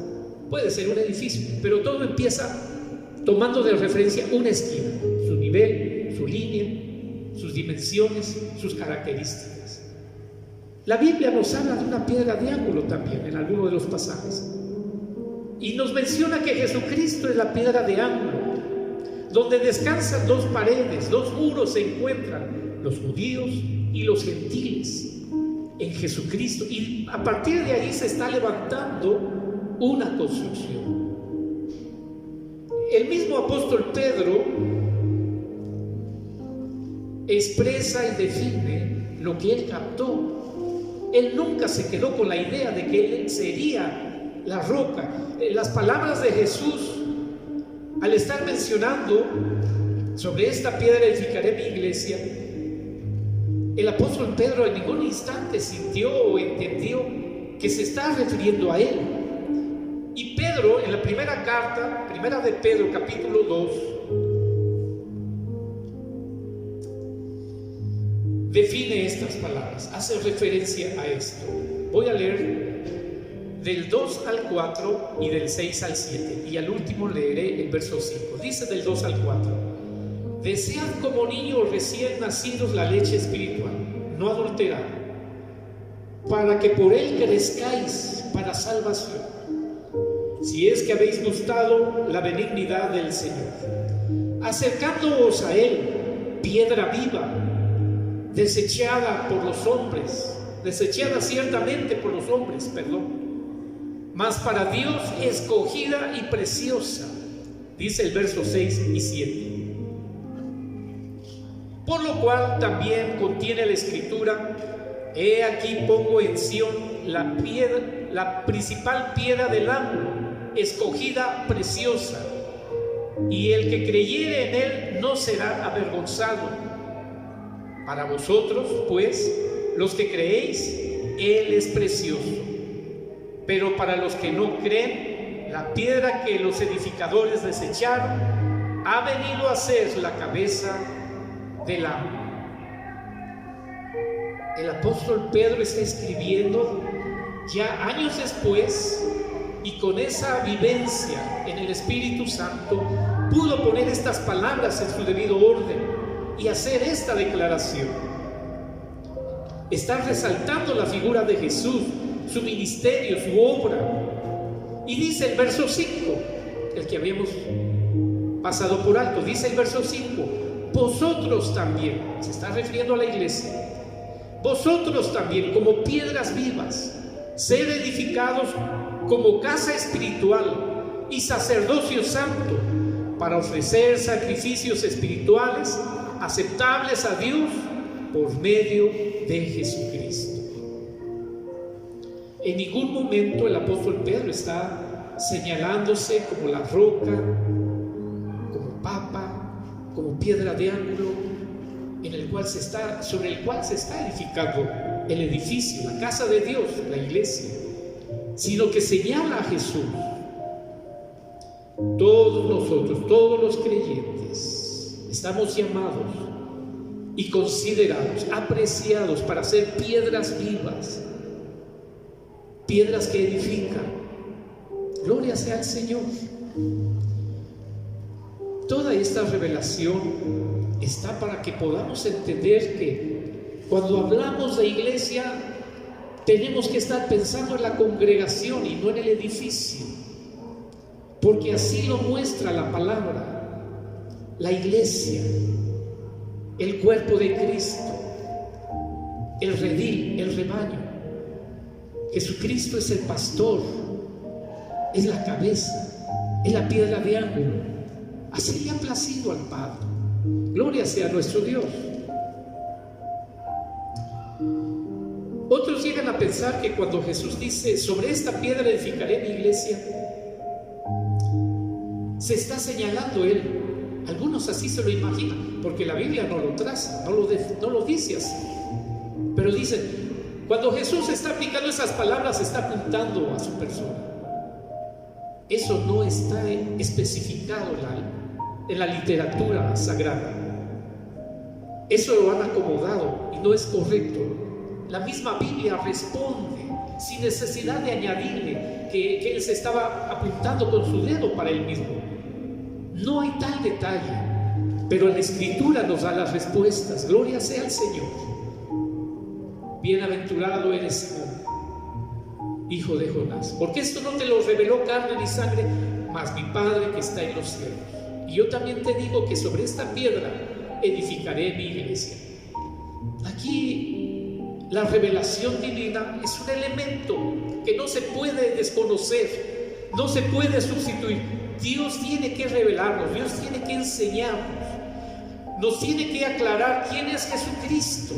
Puede ser un edificio, pero todo empieza tomando de referencia una esquina, su nivel, su línea, sus dimensiones, sus características. La Biblia nos habla de una piedra de ángulo también en alguno de los pasajes, y nos menciona que Jesucristo es la piedra de ángulo, donde descansan dos paredes, dos muros se encuentran, los judíos y los gentiles, en Jesucristo, y a partir de ahí se está levantando una construcción. El mismo apóstol Pedro expresa y define lo que él captó. Él nunca se quedó con la idea de que él sería la roca. Las palabras de Jesús, al estar mencionando sobre esta piedra edificaré mi iglesia, el apóstol Pedro en ningún instante sintió o entendió que se está refiriendo a él. Y Pedro, en la primera carta, primera de Pedro, capítulo 2, define estas palabras, hace referencia a esto. Voy a leer del 2 al 4 y del 6 al 7, y al último leeré el verso 5. Dice del 2 al 4: desead como niños recién nacidos la leche espiritual, no adulterada, para que por él crezcáis para salvación, si es que habéis gustado la benignidad del Señor, acercándoos a él, piedra viva, desechada por los hombres, desechada ciertamente por los hombres, mas para Dios escogida y preciosa, dice el verso 6 y 7. Por lo cual también contiene la escritura: he aquí pongo en Sión la piedra, la principal piedra del ángulo, escogida, preciosa, y el que creyere en él no será avergonzado. Para vosotros, pues, los que creéis, él es precioso. Pero para los que no creen, la piedra que los edificadores desecharon ha venido a ser la cabeza del ángulo. El apóstol Pedro está escribiendo ya años después, y con esa vivencia en el Espíritu Santo pudo poner estas palabras en su debido orden y hacer esta declaración. Está resaltando la figura de Jesús, su ministerio, su obra. Y dice el verso 5, el que habíamos pasado por alto, dice el verso 5: vosotros también, se está refiriendo a la iglesia, vosotros también como piedras vivas, sed edificados como casa espiritual y sacerdocio santo, para ofrecer sacrificios espirituales aceptables a Dios por medio de Jesucristo. En ningún momento el apóstol Pedro está señalándose como la roca, como papa, como piedra de ángulo sobre el cual se está edificando el edificio, la casa de Dios, la iglesia, sino que señala a Jesús. Todos nosotros, todos los creyentes, estamos llamados y considerados, apreciados para ser piedras vivas, piedras que edifican. Gloria sea al Señor. Toda esta revelación está para que podamos entender que cuando hablamos de iglesia tenemos que estar pensando en la congregación y no en el edificio, porque así lo muestra la palabra. La iglesia, el cuerpo de Cristo, el redil, el rebaño. Jesucristo es el pastor, es la cabeza, es la piedra de ángulo. Así le ha placido al Padre. Gloria sea a nuestro Dios. Otros llegan a pensar que cuando Jesús dice: sobre esta piedra edificaré mi iglesia, se está señalando Él. Algunos así se lo imaginan, porque la Biblia no lo traza, no lo dice así. Pero dicen: Cuando Jesús está aplicando esas palabras, está apuntando a su persona. Eso no está especificado en la literatura sagrada. Eso lo han acomodado y no es correcto. La misma Biblia responde sin necesidad de añadirle que él se estaba apuntando con su dedo para él mismo. No hay tal detalle, pero la Escritura nos da las respuestas. Gloria sea al Señor. Bienaventurado eres Simón, hijo de Jonás, porque esto no te lo reveló carne ni sangre, mas mi Padre que está en los cielos. Y yo también te digo que sobre esta piedra edificaré mi iglesia. Aquí la revelación divina es un elemento que no se puede desconocer, no se puede sustituir. Dios tiene que revelarnos, Dios tiene que enseñarnos, nos tiene que aclarar quién es Jesucristo.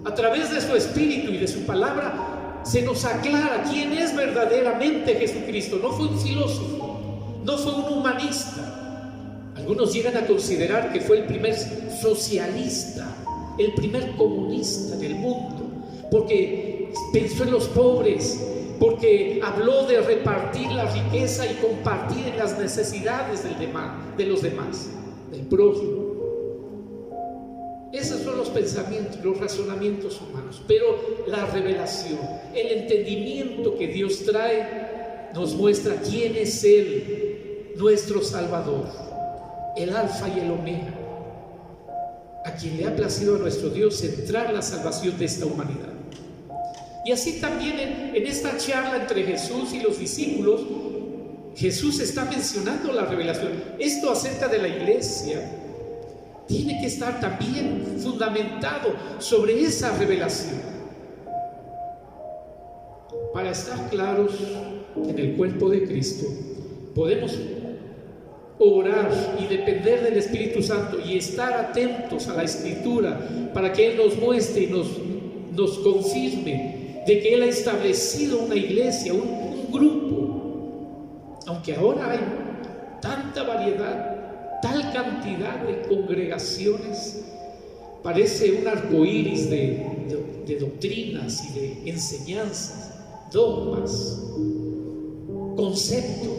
A través de su Espíritu y de su palabra se nos aclara quién es verdaderamente Jesucristo. No fue un filósofo, no fue un humanista. Algunos llegan a considerar que fue el primer socialista, el primer comunista en el mundo, porque pensó en los pobres, porque habló de repartir la riqueza y compartir en las necesidades de los demás, del prójimo. Esos son los pensamientos, los razonamientos humanos. Pero la revelación, el entendimiento que Dios trae, nos muestra quién es Él, nuestro Salvador, el Alfa y el Omega, a quien le ha placido a nuestro Dios centrar la salvación de esta humanidad. Y así también en esta charla entre Jesús y los discípulos, Jesús está mencionando la revelación. Esto acerca de la iglesia tiene que estar también fundamentado sobre esa revelación. Para estar claros en el cuerpo de Cristo, podemos orar y depender del Espíritu Santo y estar atentos a la Escritura para que Él nos muestre y nos confirme de que Él ha establecido una iglesia, un grupo. Aunque ahora hay tanta variedad, tal cantidad de congregaciones, parece un arcoíris de doctrinas y de enseñanzas, dogmas, conceptos.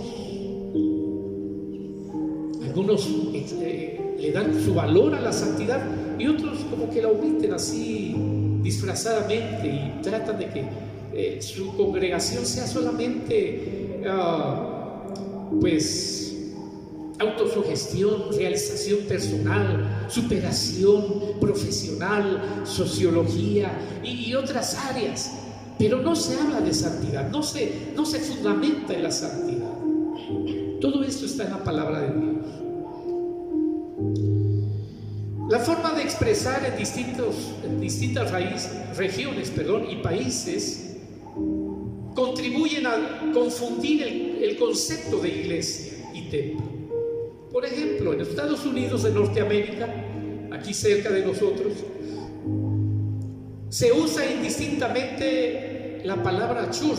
Algunos le dan su valor a la santidad y otros como que la omiten así disfrazadamente y tratan de que su congregación sea solamente autosugestión, realización personal, superación profesional, sociología y otras áreas, pero no se habla de santidad, no se fundamenta en la santidad. Todo esto está en la palabra de Dios. La forma de expresar en distintas regiones y países contribuyen a confundir el concepto de iglesia y templo. Por ejemplo, en los Estados Unidos de Norteamérica, aquí cerca de nosotros, se usa indistintamente la palabra church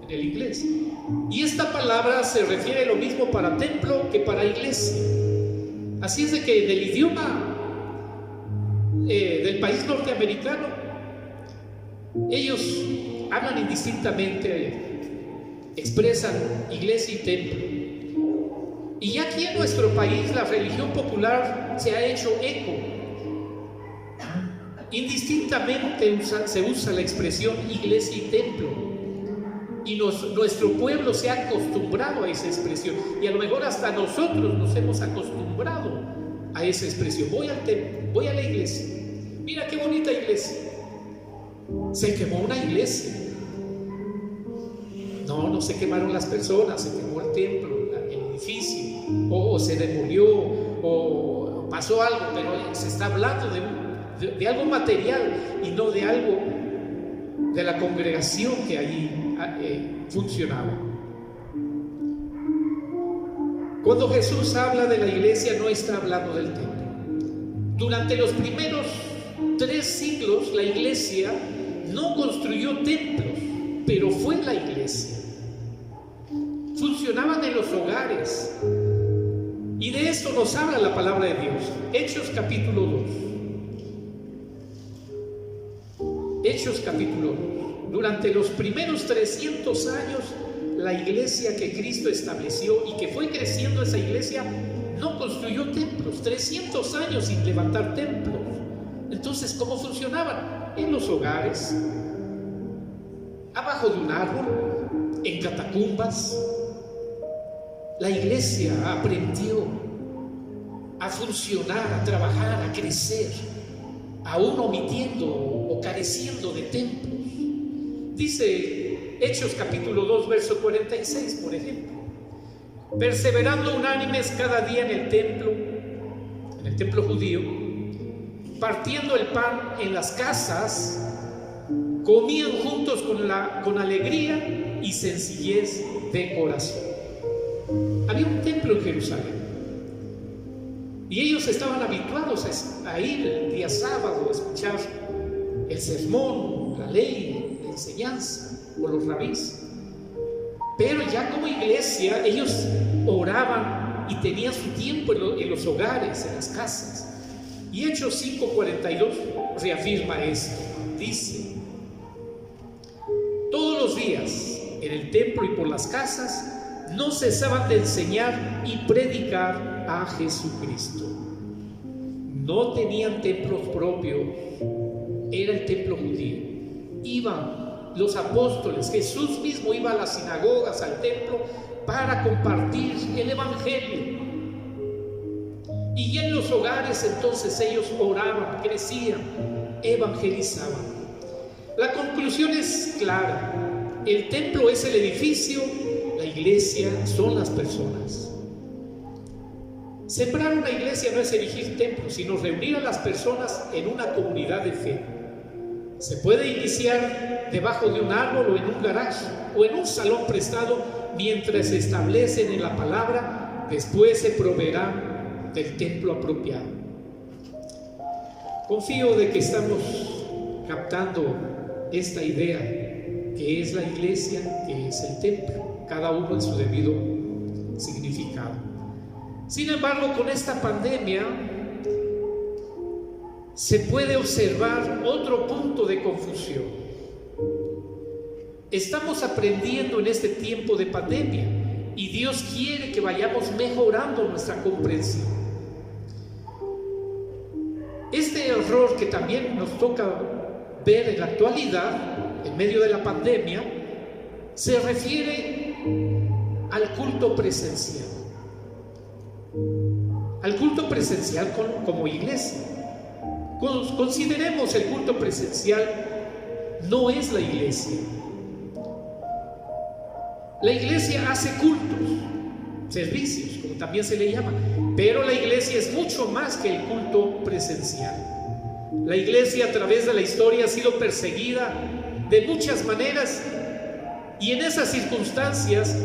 en el inglés. Y esta palabra se refiere lo mismo para templo que para iglesia. Así es de que en el idioma del país norteamericano, ellos hablan indistintamente, expresan iglesia y templo. Y ya aquí en nuestro país la religión popular se ha hecho eco. Indistintamente se usa la expresión iglesia y templo. Y nuestro pueblo se ha acostumbrado a esa expresión. Y a lo mejor hasta nosotros nos hemos acostumbrado a esa expresión. Voy al templo, voy a la iglesia. Mira qué bonita iglesia. Se quemó una iglesia. No se quemaron las personas, se quemó el templo, el edificio, o se demolió, o pasó algo, pero se está hablando de algo material y no de algo de la congregación que allí funcionaba. Cuando Jesús habla de la iglesia, no está hablando del templo. Durante los primeros 3 siglos, la iglesia no construyó templos, pero fue la iglesia. Funcionaban en los hogares. Y de esto nos habla la palabra de Dios. Hechos capítulo 2. Hechos capítulo 2. Durante los primeros 300 años, la iglesia que Cristo estableció y que fue creciendo esa iglesia no construyó templos. 300 años sin levantar templos. Entonces, ¿cómo funcionaban? En los hogares, abajo de un árbol, en catacumbas. La iglesia aprendió a funcionar, a trabajar, a crecer, aún omitiendo o careciendo de templos. Dice Hechos capítulo 2, verso 46, por ejemplo: perseverando unánimes cada día en el templo judío, partiendo el pan en las casas, comían juntos con alegría y sencillez de corazón. Había un templo en Jerusalén y ellos estaban habituados a ir el día sábado a escuchar el sermón, la ley, la enseñanza o los rabís. Pero ya como iglesia ellos oraban y tenían su tiempo en los hogares, en las casas. Y Hechos 5:42 reafirma esto. Dice: todos los días en el templo y por las casas no cesaban de enseñar y predicar a Jesucristo. No tenían templos propios, era el templo judío. Iban los apóstoles, Jesús mismo iba a las sinagogas, al templo, para compartir el evangelio. Y en los hogares entonces ellos oraban, crecían, evangelizaban. La conclusión es clara: el templo es el edificio, la iglesia son las personas. Sembrar una iglesia no es erigir templos, sino reunir a las personas en una comunidad de fe. Se puede iniciar debajo de un árbol o en un garaje o en un salón prestado mientras se establecen en la palabra. Después se proveerá del templo apropiado. Confío de que estamos captando esta idea, que es la iglesia, que es el templo, cada uno en su debido significado. Sin embargo, con esta pandemia se puede observar otro punto de confusión. Estamos aprendiendo en este tiempo de pandemia y Dios quiere que vayamos mejorando nuestra comprensión. Este error que también nos toca ver en la actualidad, en medio de la pandemia, se refiere al culto presencial. Al culto presencial como iglesia. Consideremos el culto presencial no es la iglesia. La iglesia hace cultos, servicios, como también se le llama, pero la iglesia es mucho más que el culto presencial. La iglesia a través de la historia ha sido perseguida de muchas maneras y en esas circunstancias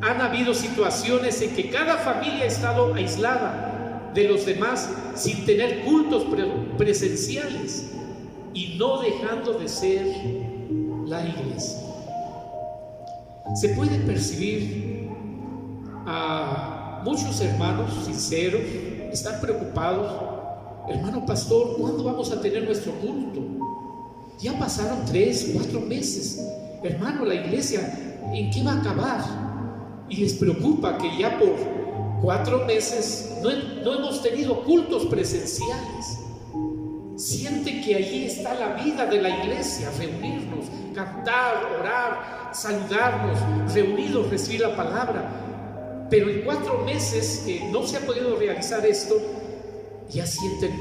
han habido situaciones en que cada familia ha estado aislada de los demás sin tener cultos presenciales y no dejando de ser la iglesia. Se puede percibir a muchos hermanos sinceros, están preocupados: hermano pastor, ¿cuándo vamos a tener nuestro culto? Ya pasaron 3, 4 meses. Hermano, la iglesia, ¿en qué va a acabar? Y les preocupa que ya por 4 meses no hemos tenido cultos presenciales. Siente que allí está la vida de la iglesia: reunirnos, cantar, orar, saludarnos, reunidos, recibir la palabra. Pero en 4 meses que no se ha podido realizar esto, ya sienten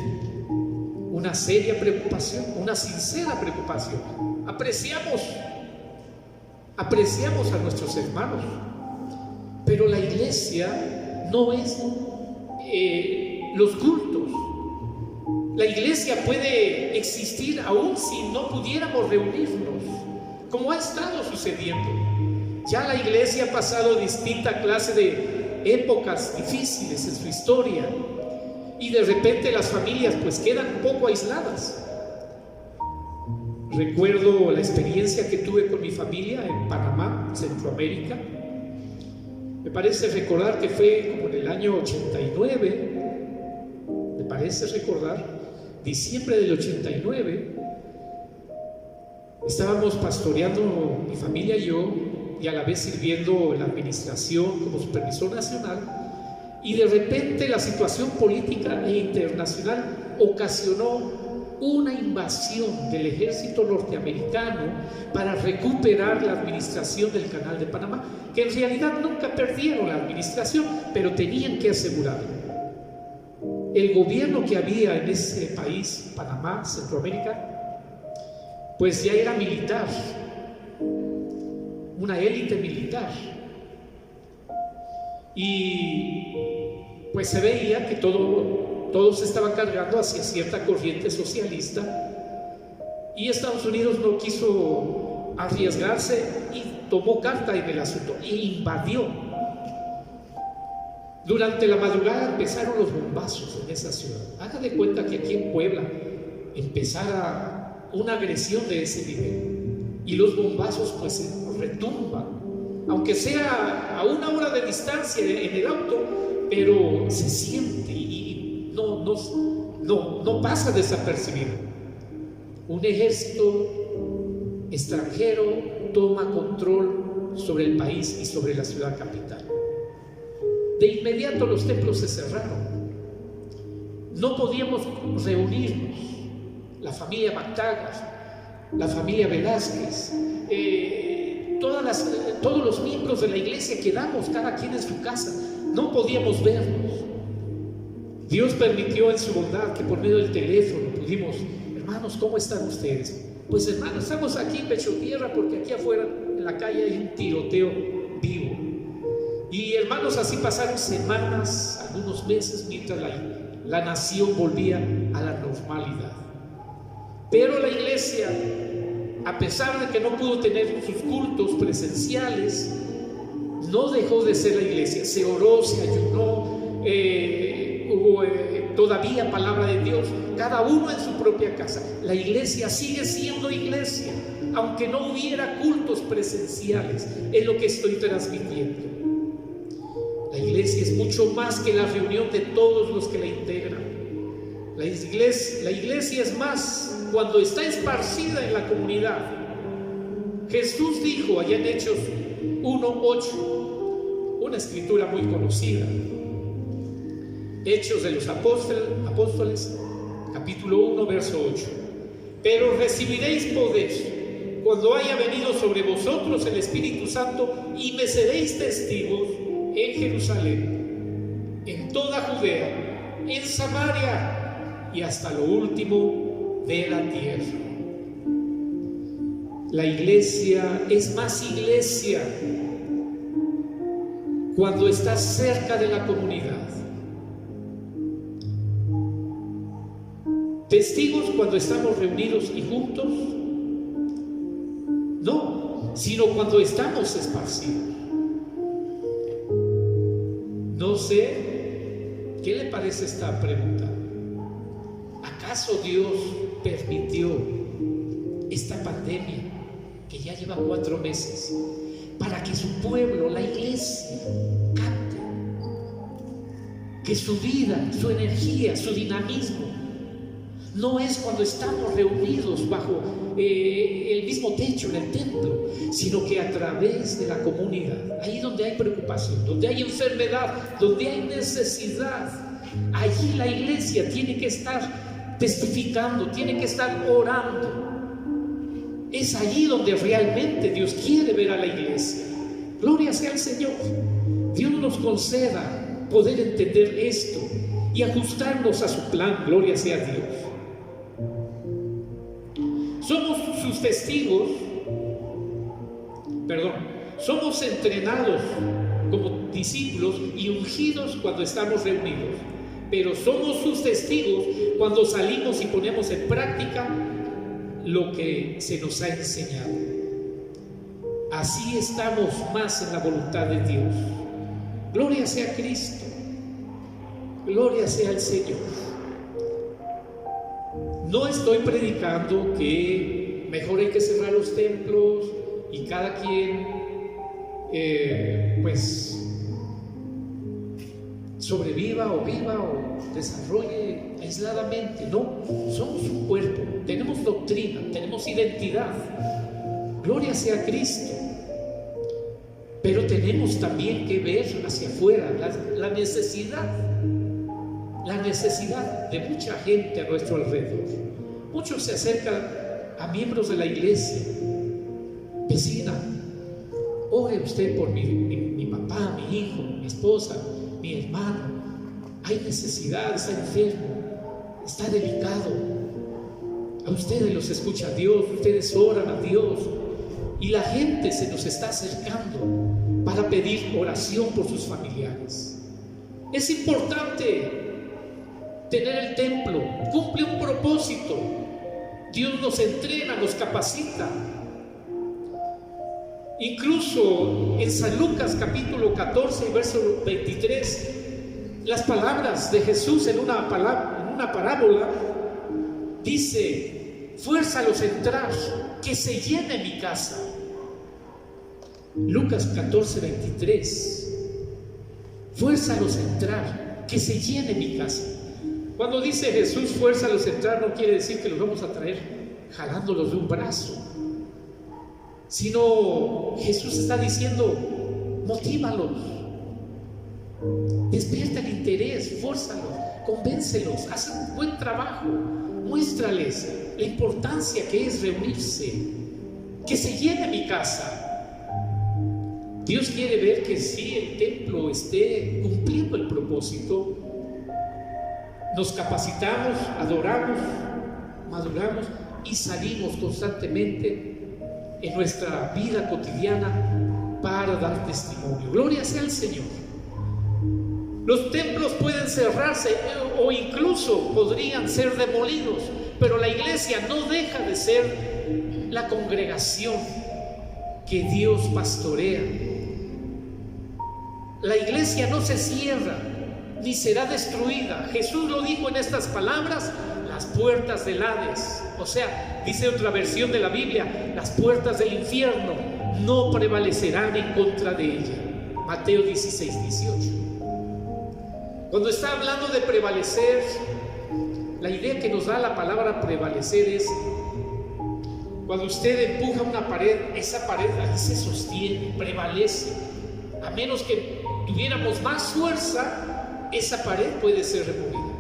una seria preocupación, una sincera preocupación. Apreciamos a nuestros hermanos, pero la iglesia no es los cultos. La iglesia puede existir aún si no pudiéramos reunirnos, como ha estado sucediendo. Ya la iglesia ha pasado distinta clase de épocas difíciles en su historia y de repente las familias pues quedan un poco aisladas. Recuerdo la experiencia que tuve con mi familia en Panamá, Centroamérica. Me parece recordar que fue como en el año 89, me parece recordar, diciembre del 89, Estábamos pastoreando mi familia y yo, y a la vez sirviendo en la administración como supervisor nacional, y de repente la situación política e internacional ocasionó una invasión del ejército norteamericano para recuperar la administración del Canal de Panamá, que en realidad nunca perdieron la administración, pero tenían que asegurarlo. El gobierno que había en ese país, Panamá, Centroamérica, pues ya era militar, una élite militar, y pues se veía que todos estaban cargando hacia cierta corriente socialista, y Estados Unidos no quiso arriesgarse y tomó carta en el asunto e invadió. Durante la madrugada empezaron los bombazos en esa ciudad. Haga de cuenta que aquí en Puebla empezara una agresión de ese nivel, y los bombazos pues retumban, aunque sea a 1 hora de distancia en el auto, pero se siente y no pasa desapercibido. Un ejército extranjero toma control sobre el país y sobre la ciudad capital. De inmediato los templos se cerraron, no podíamos reunirnos. La familia Mactagas, la familia Velázquez, todos los miembros de la iglesia quedamos cada quien en su casa, no podíamos vernos. Dios permitió en su bondad que por medio del teléfono pudimos: hermanos, ¿cómo están ustedes? Pues hermanos, estamos aquí en pecho tierra porque aquí afuera en la calle hay un tiroteo vivo. Y hermanos, así pasaron semanas, algunos meses, mientras la nación volvía a la normalidad. Pero la iglesia, a pesar de que no pudo tener sus cultos presenciales, no dejó de ser la iglesia. Se oró, se ayunó, hubo todavía palabra de Dios, cada uno en su propia casa. La iglesia sigue siendo iglesia, aunque no hubiera cultos presenciales, es lo que estoy transmitiendo. La iglesia es mucho más que la reunión de todos los que la integran. La iglesia es más cuando está esparcida en la comunidad. Jesús dijo allá en Hechos 1:8, una escritura muy conocida, Hechos de los Apóstoles, capítulo 1, verso 8: pero recibiréis poder cuando haya venido sobre vosotros el Espíritu Santo, y me seréis testigos en Jerusalén, en toda Judea, en Samaria y hasta lo último de la tierra. La iglesia es más iglesia cuando está cerca de la comunidad. Testigos cuando estamos reunidos y juntos, no, sino cuando estamos esparcidos. No sé, ¿qué le parece esta pregunta? ¿Acaso Dios permitió esta pandemia que ya lleva 4 meses para que su pueblo, la iglesia, capte que su vida, su energía, su dinamismo no es cuando estamos reunidos bajo el mismo techo en el templo, sino que a través de la comunidad, ahí donde hay preocupación, donde hay enfermedad, donde hay necesidad, allí la iglesia tiene que estar testificando, tiene que estar orando. Es allí donde realmente Dios quiere ver a la iglesia. Gloria sea al Señor. Dios nos conceda poder entender esto y ajustarnos a su plan. Gloria sea a Dios. Somos sus testigos, somos entrenados como discípulos y ungidos cuando estamos reunidos, pero somos sus testigos cuando salimos y ponemos en práctica lo que se nos ha enseñado. Así estamos más en la voluntad de Dios. Gloria sea a Cristo, gloria sea al Señor. No estoy predicando que mejor hay que cerrar los templos y cada quien sobreviva o viva o desarrolle aisladamente. No, somos un cuerpo, tenemos doctrina, tenemos identidad. Gloria sea a Cristo. Pero tenemos también que ver hacia afuera la necesidad de mucha gente a nuestro alrededor. Muchos se acercan a miembros de la iglesia. Vecina, ore usted por mi papá, mi hijo, mi esposa, mi hermano. Hay necesidad, está enfermo, está delicado. A ustedes los escucha Dios, ustedes oran a Dios. Y la gente se nos está acercando para pedir oración por sus familiares. Es importante tener el templo, cumple un propósito. Dios nos entrena, nos capacita. Incluso en San Lucas capítulo 14, verso 23, las palabras de Jesús en una parábola dice: fuérzalos a entrar, que se llene mi casa. Lucas 14, 23. Fuérzalos a entrar, que se llene mi casa. Cuando dice Jesús fuérzalos a entrar, no quiere decir que los vamos a traer jalándolos de un brazo, sino Jesús está diciendo: motívalos, despierta el interés, fórzalos, convéncelos, haz un buen trabajo, muéstrales la importancia que es reunirse, que se llene mi casa. Dios quiere ver que sí, el templo esté cumpliendo el propósito. Nos capacitamos, adoramos, maduramos y salimos constantemente en nuestra vida cotidiana para dar testimonio. Gloria sea al Señor. Los templos pueden cerrarse o incluso podrían ser demolidos, pero la iglesia no deja de ser la congregación que Dios pastorea. La iglesia no se cierra ni será destruida. Jesús lo dijo en estas palabras: las puertas del Hades, o sea, dice otra versión de la Biblia, las puertas del infierno no prevalecerán en contra de ella. Mateo 16, 18. Cuando está hablando de prevalecer, la idea que nos da la palabra prevalecer es cuando usted empuja una pared, esa pared ahí se sostiene, prevalece. A menos que tuviéramos más fuerza, esa pared puede ser removida.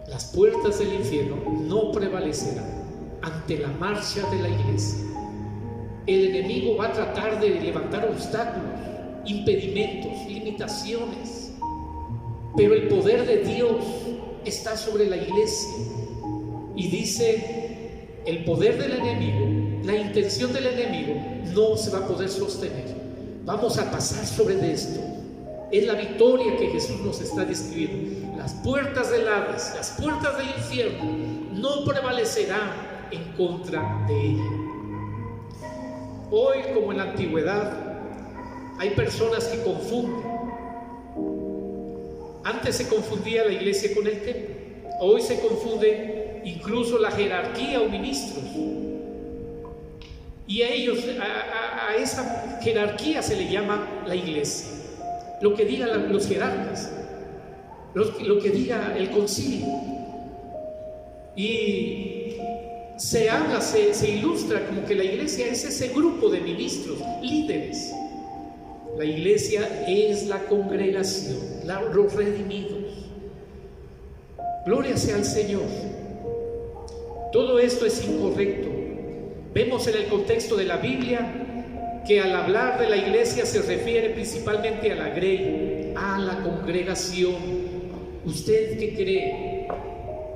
Las puertas del infierno no prevalecerán ante la marcha de la iglesia. El enemigo va a tratar de levantar obstáculos, impedimentos, limitaciones, pero el poder de Dios está sobre la iglesia. Y dice: el poder del enemigo, la intención del enemigo no se va a poder sostener. Vamos a pasar sobre esto. Es la victoria que Jesús nos está describiendo. Las puertas del Hades, las puertas del infierno no prevalecerán en contra de ella. Hoy, como en la antigüedad, hay personas que confunden. Antes se confundía la iglesia con el templo. Hoy se confunde incluso la jerarquía o ministros. Y a ellos, a esa jerarquía se le llama la iglesia. Lo que digan los jerarcas, lo que diga el concilio. Y se habla, se ilustra como que la iglesia es ese grupo de ministros, líderes. La iglesia es la congregación, los redimidos. Gloria sea al Señor. Todo esto es incorrecto. Vemos en el contexto de la Biblia que al hablar de la iglesia se refiere principalmente a la grey, a la congregación. ¿Usted qué cree?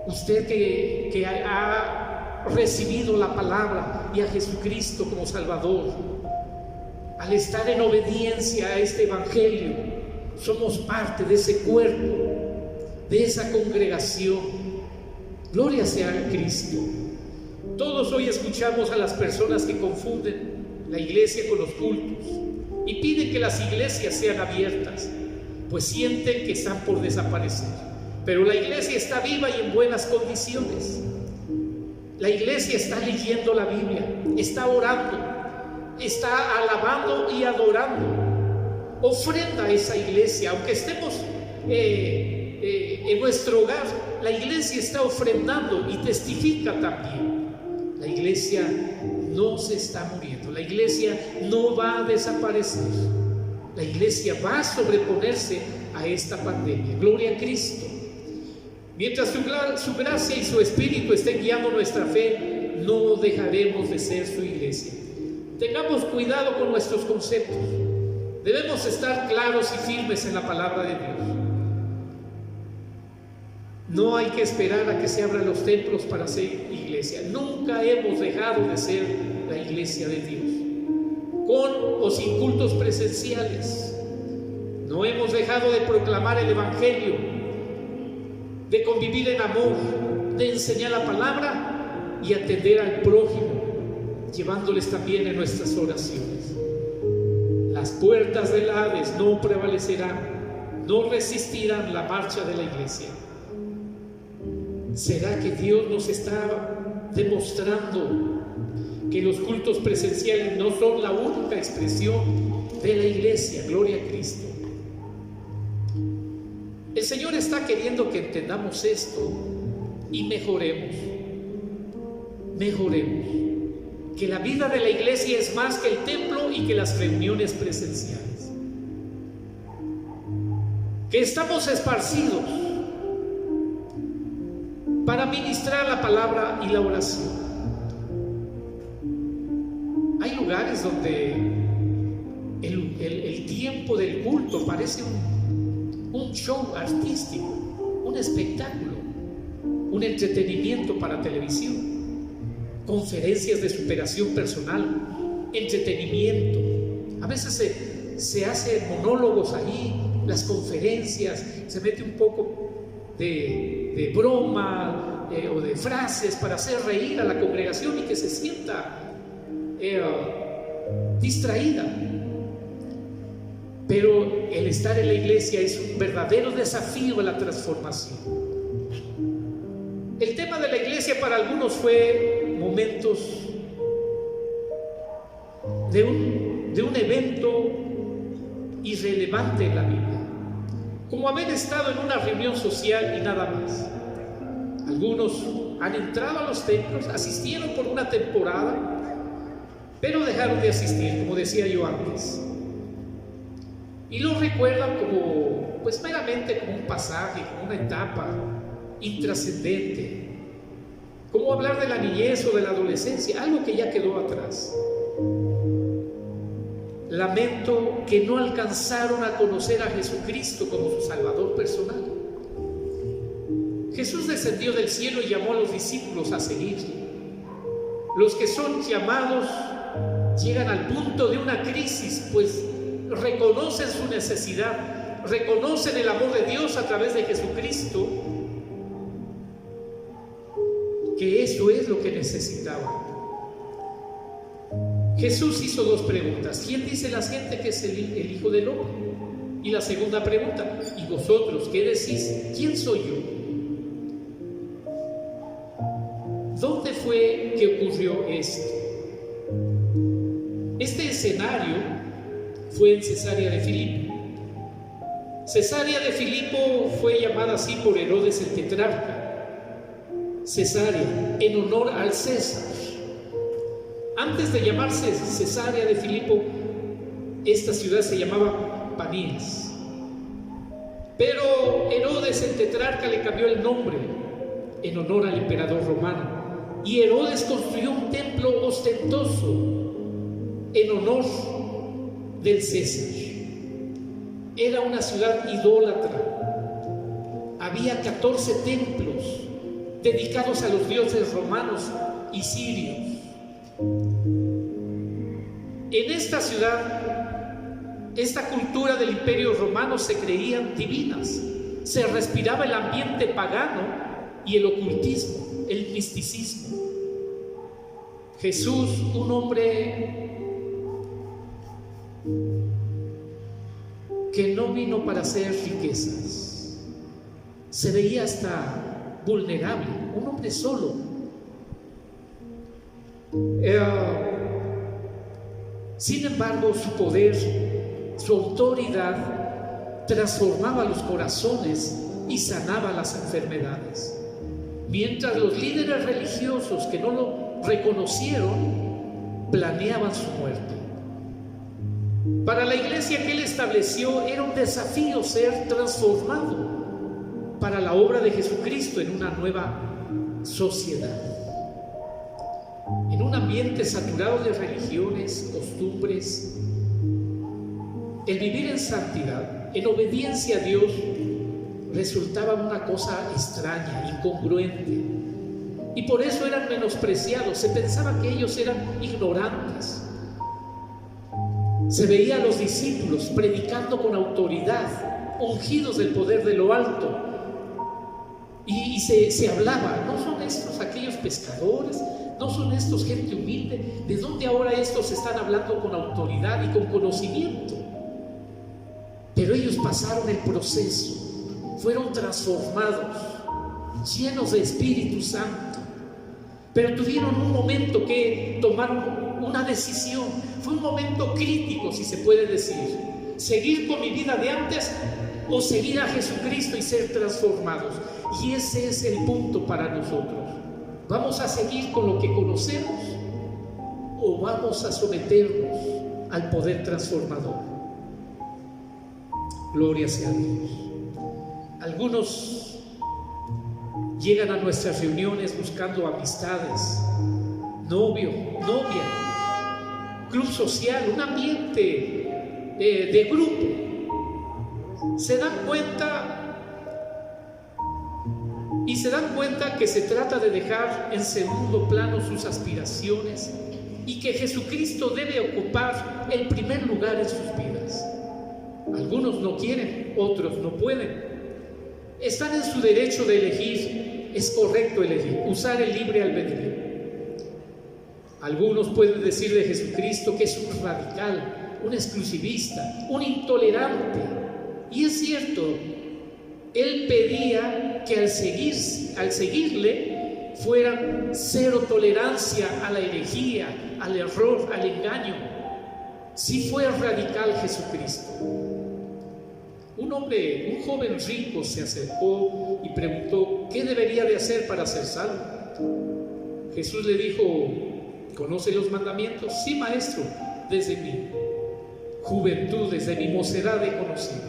Usted que ha recibido la palabra y a Jesucristo como Salvador, al estar en obediencia a este evangelio, somos parte de ese cuerpo, de esa congregación. Gloria sea a Cristo. Todos hoy escuchamos a las personas que confunden la iglesia con los cultos y piden que las iglesias sean abiertas, pues sienten que están por desaparecer. Pero la iglesia está viva y en buenas condiciones. La iglesia está leyendo la Biblia, está orando, está alabando y adorando. ofrenda a esa iglesia. Aunque estemos en nuestro hogar, la iglesia está ofrendando y testifica también. La iglesia no se está muriendo, la iglesia no va a desaparecer, la iglesia va a sobreponerse a esta pandemia. Gloria a Cristo. Mientras su gracia y su espíritu estén guiando nuestra fe, no dejaremos de ser su iglesia. Tengamos cuidado con nuestros conceptos. Debemos estar claros y firmes en la palabra de Dios. No hay que esperar a que se abran los templos para ser iglesia. Nunca hemos dejado de ser la iglesia de Dios, con o sin cultos presenciales. No hemos dejado de proclamar el evangelio, de convivir en amor, de enseñar la palabra y atender al prójimo, llevándoles también en nuestras oraciones. Las puertas del Hades no prevalecerán, no resistirán la marcha de la iglesia. ¿Será que Dios nos está demostrando que los cultos presenciales no son la única expresión de la iglesia? Gloria a Cristo. El Señor está queriendo que entendamos esto y mejoremos. Que la vida de la iglesia es más que el templo y que las reuniones presenciales. Que estamos esparcidos para ministrar la palabra y la oración. Hay lugares donde el tiempo del culto parece un show artístico, un espectáculo, un entretenimiento para televisión, conferencias de superación personal, entretenimiento. A veces se hacen monólogos ahí, las conferencias, se mete un poco de broma o de frases para hacer reír a la congregación y que se sienta distraída. Pero el estar en la iglesia es un verdadero desafío a la transformación. El tema de la iglesia para algunos fue momentos de un evento irrelevante en la Biblia, como haber estado en una reunión social y nada más. Algunos han entrado a los templos, asistieron por una temporada, pero dejaron de asistir, como decía yo antes. Y lo recuerdan como, pues meramente como un pasaje, como una etapa intrascendente, como hablar de la niñez o de la adolescencia, algo que ya quedó atrás. Lamento que no alcanzaron a conocer a Jesucristo como su Salvador personal. Jesús descendió del cielo y llamó a los discípulos a seguirle. Los que son llamados llegan al punto de una crisis, pues reconocen su necesidad, reconocen el amor de Dios a través de Jesucristo, que eso es lo que necesitaban. Jesús hizo dos preguntas. ¿Quién dice la gente que es el Hijo del Hombre? Y la segunda pregunta, ¿y vosotros qué decís? ¿Quién soy yo? ¿Dónde fue que ocurrió esto? Este escenario fue en Cesarea de Filipo. Cesarea de Filipo fue llamada así por Herodes el tetrarca. Cesarea, en honor al César. Antes de llamarse Cesarea de Filipo, esta ciudad se llamaba Panías. Pero Herodes el tetrarca le cambió el nombre en honor al emperador romano. Y Herodes construyó un templo ostentoso en honor del César. Era una ciudad idólatra. Había 14 templos dedicados a los dioses romanos y sirios. En esta ciudad, esta cultura del imperio romano se creían divinas. Se respiraba el ambiente pagano y el ocultismo, el misticismo. Jesús, un hombre que no vino para hacer riquezas, se veía hasta vulnerable, un hombre solo. Sin embargo, su poder, Su autoridad transformaba los corazones y sanaba las enfermedades. Mientras los líderes religiosos que no lo reconocieron planeaban su muerte. Para la iglesia que él estableció era un desafío ser transformado para la obra de Jesucristo en una nueva sociedad. En un ambiente saturado de religiones, costumbres, el vivir en santidad, en obediencia a Dios, resultaba una cosa extraña, incongruente. Y por eso eran menospreciados. Se pensaba que ellos eran ignorantes. Se veía a los discípulos predicando con autoridad, ungidos del poder de lo alto. Y se hablaba, ¿no son estos aquellos pescadores? ¿No son estos gente humilde? ¿De dónde ahora estos están hablando con autoridad y con conocimiento? Pero ellos pasaron el proceso, fueron transformados, llenos de Espíritu Santo. Pero tuvieron un momento que tomaron una decisión. Fue un momento crítico, si se puede decir. Seguir con mi vida de antes o seguir a Jesucristo y ser transformados. Y ese es el punto para nosotros. ¿Vamos a seguir con lo que conocemos o vamos a someternos al poder transformador? Gloria sea a Dios. Algunos llegan a nuestras reuniones buscando amistades, novio, novia, club social, un ambiente de grupo. Se dan cuenta que se trata de dejar en segundo plano sus aspiraciones y que Jesucristo debe ocupar el primer lugar en sus vidas. Algunos no quieren, otros no pueden. Están en su derecho de elegir. Es correcto elegir, usar el libre albedrío. Algunos pueden decir de Jesucristo que es un radical, un exclusivista, un intolerante. Y es cierto, él pedía que al seguirle fuera cero tolerancia a la herejía, al error, al engaño. Sí fue radical Jesucristo. Un joven rico se acercó y preguntó: ¿qué debería de hacer para ser salvo? Jesús le dijo: ¿conoce los mandamientos? Sí, maestro, desde mi juventud, desde mi mocedad he conocido.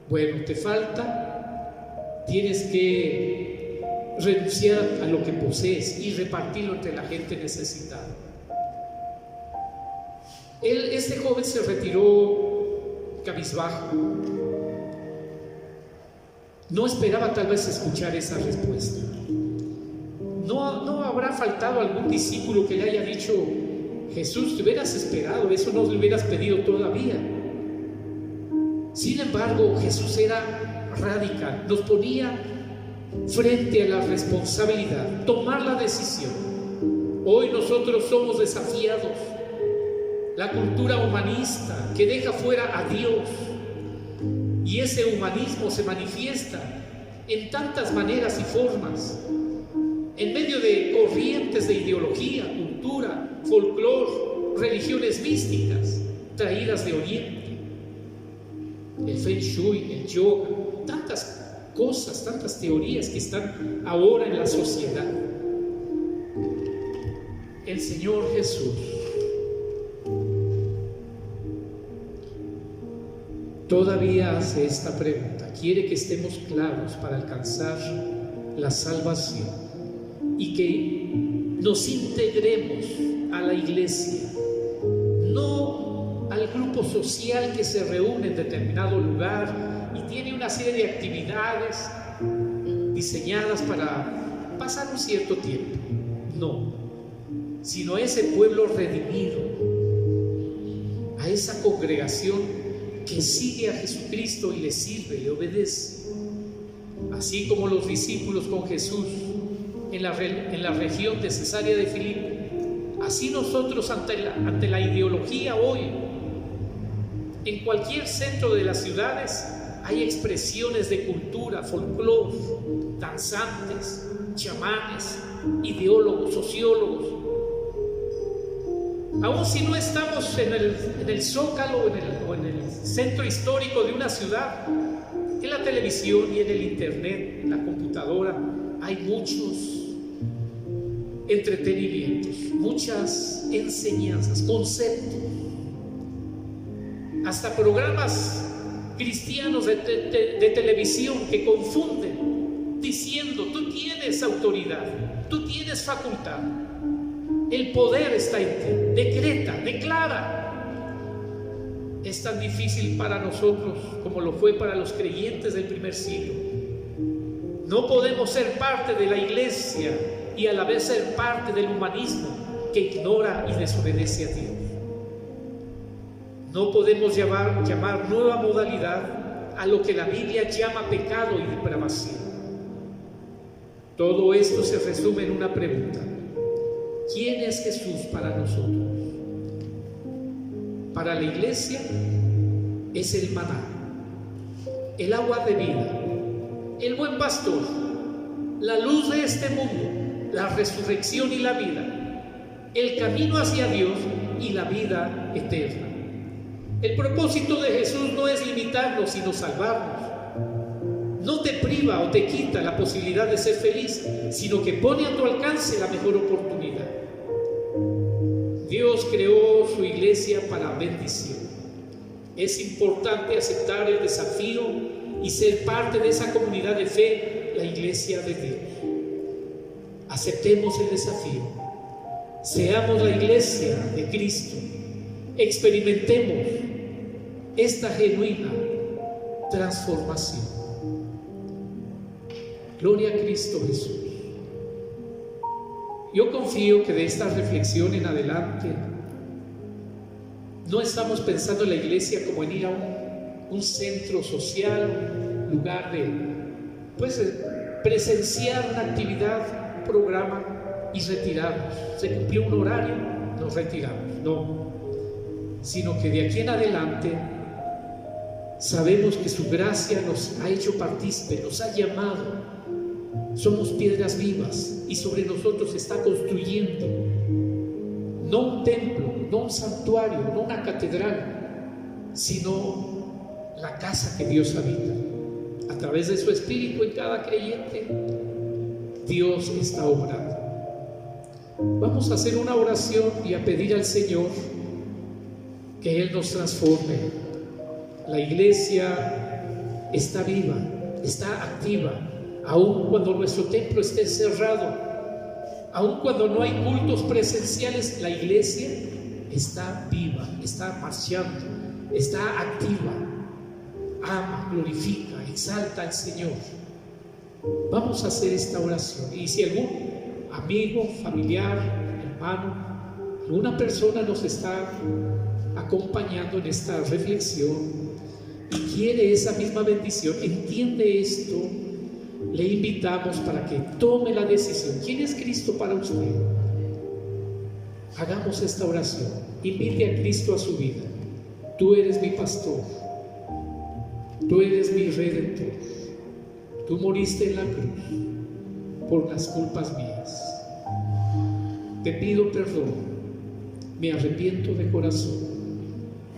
Bueno, te falta, tienes que renunciar a lo que posees y repartirlo entre la gente necesitada. Este joven se retiró cabizbajo. No esperaba tal vez escuchar esa respuesta. No habrá faltado algún discípulo que le haya dicho: Jesús, te hubieras esperado, eso no le hubieras pedido todavía. Sin embargo, Jesús era radical, nos ponía frente a la responsabilidad, tomar la decisión. Hoy nosotros somos desafiados. La cultura humanista que deja fuera a Dios, y ese humanismo se manifiesta en tantas maneras y formas, en medio de corrientes de ideología, cultura, folclore, religiones místicas traídas de Oriente, el Feng Shui, el yoga, tantas cosas, tantas teorías que están ahora en la sociedad. El Señor Jesús todavía hace esta pregunta. Quiere que estemos claros para alcanzar la salvación y que nos integremos a la iglesia, no al grupo social que se reúne en determinado lugar y tiene una serie de actividades diseñadas para pasar un cierto tiempo. No, sino a ese pueblo redimido, a esa congregación que sigue a Jesucristo y le sirve, le obedece. Así como los discípulos con Jesús en la región de Cesarea de Filipo, así nosotros ante la ideología hoy, en cualquier centro de las ciudades hay expresiones de cultura, folclore, danzantes, chamanes, ideólogos, sociólogos. Aun si no estamos en el zócalo o en el centro histórico de una ciudad, en la televisión y en el internet, en la computadora, hay muchos entretenimientos, muchas enseñanzas, conceptos, hasta programas cristianos de televisión que confunden, diciendo: tú tienes autoridad, tú tienes facultad, el poder está en ti, decreta, declara. Es tan difícil para nosotros como lo fue para los creyentes del primer siglo. No podemos ser parte de la iglesia y a la vez ser parte del humanismo que ignora y desobedece a Dios. No podemos llamar nueva modalidad a lo que la Biblia llama pecado y depravación. Todo esto se resume en una pregunta: ¿quién es Jesús para nosotros? Para la iglesia es el maná, el agua de vida, el buen pastor, la luz de este mundo, la resurrección y la vida, el camino hacia Dios y la vida eterna. El propósito de Jesús no es limitarnos, sino salvarnos. No te priva o te quita la posibilidad de ser feliz, sino que pone a tu alcance la mejor oportunidad. Dios creó su iglesia para bendición. Es importante aceptar el desafío y ser parte de esa comunidad de fe, la iglesia de Dios. Aceptemos el desafío. Seamos la iglesia de Cristo. Experimentemos esta genuina transformación. Gloria a Cristo Jesús. Yo confío que de esta reflexión en adelante no estamos pensando en la iglesia como en ir a un centro social, lugar de presenciar una actividad, un programa y retirarnos. Se cumplió un horario, nos retiramos. No, sino que de aquí en adelante sabemos que su gracia nos ha hecho partícipe, nos ha llamado. Somos piedras vivas y sobre nosotros se está construyendo no un templo, no un santuario, no una catedral, sino la casa que Dios habita. A través de su Espíritu en cada creyente, Dios está obrando. Vamos a hacer una oración y a pedir al Señor que Él nos transforme. La iglesia está viva, está activa. Aun cuando nuestro templo esté cerrado, aun cuando no hay cultos presenciales, la iglesia está viva, está marchando, está activa, ama, glorifica, exalta al Señor. Vamos a hacer esta oración. Y si algún amigo, familiar, hermano, alguna persona nos está acompañando en esta reflexión y quiere esa misma bendición, entiende esto, le invitamos para que tome la decisión. ¿Quién es Cristo para usted? Hagamos esta oración. Invite a Cristo a su vida. Tú eres mi pastor. Tú eres mi redentor. Tú moriste en la cruz por las culpas mías. Te pido perdón. Me arrepiento de corazón.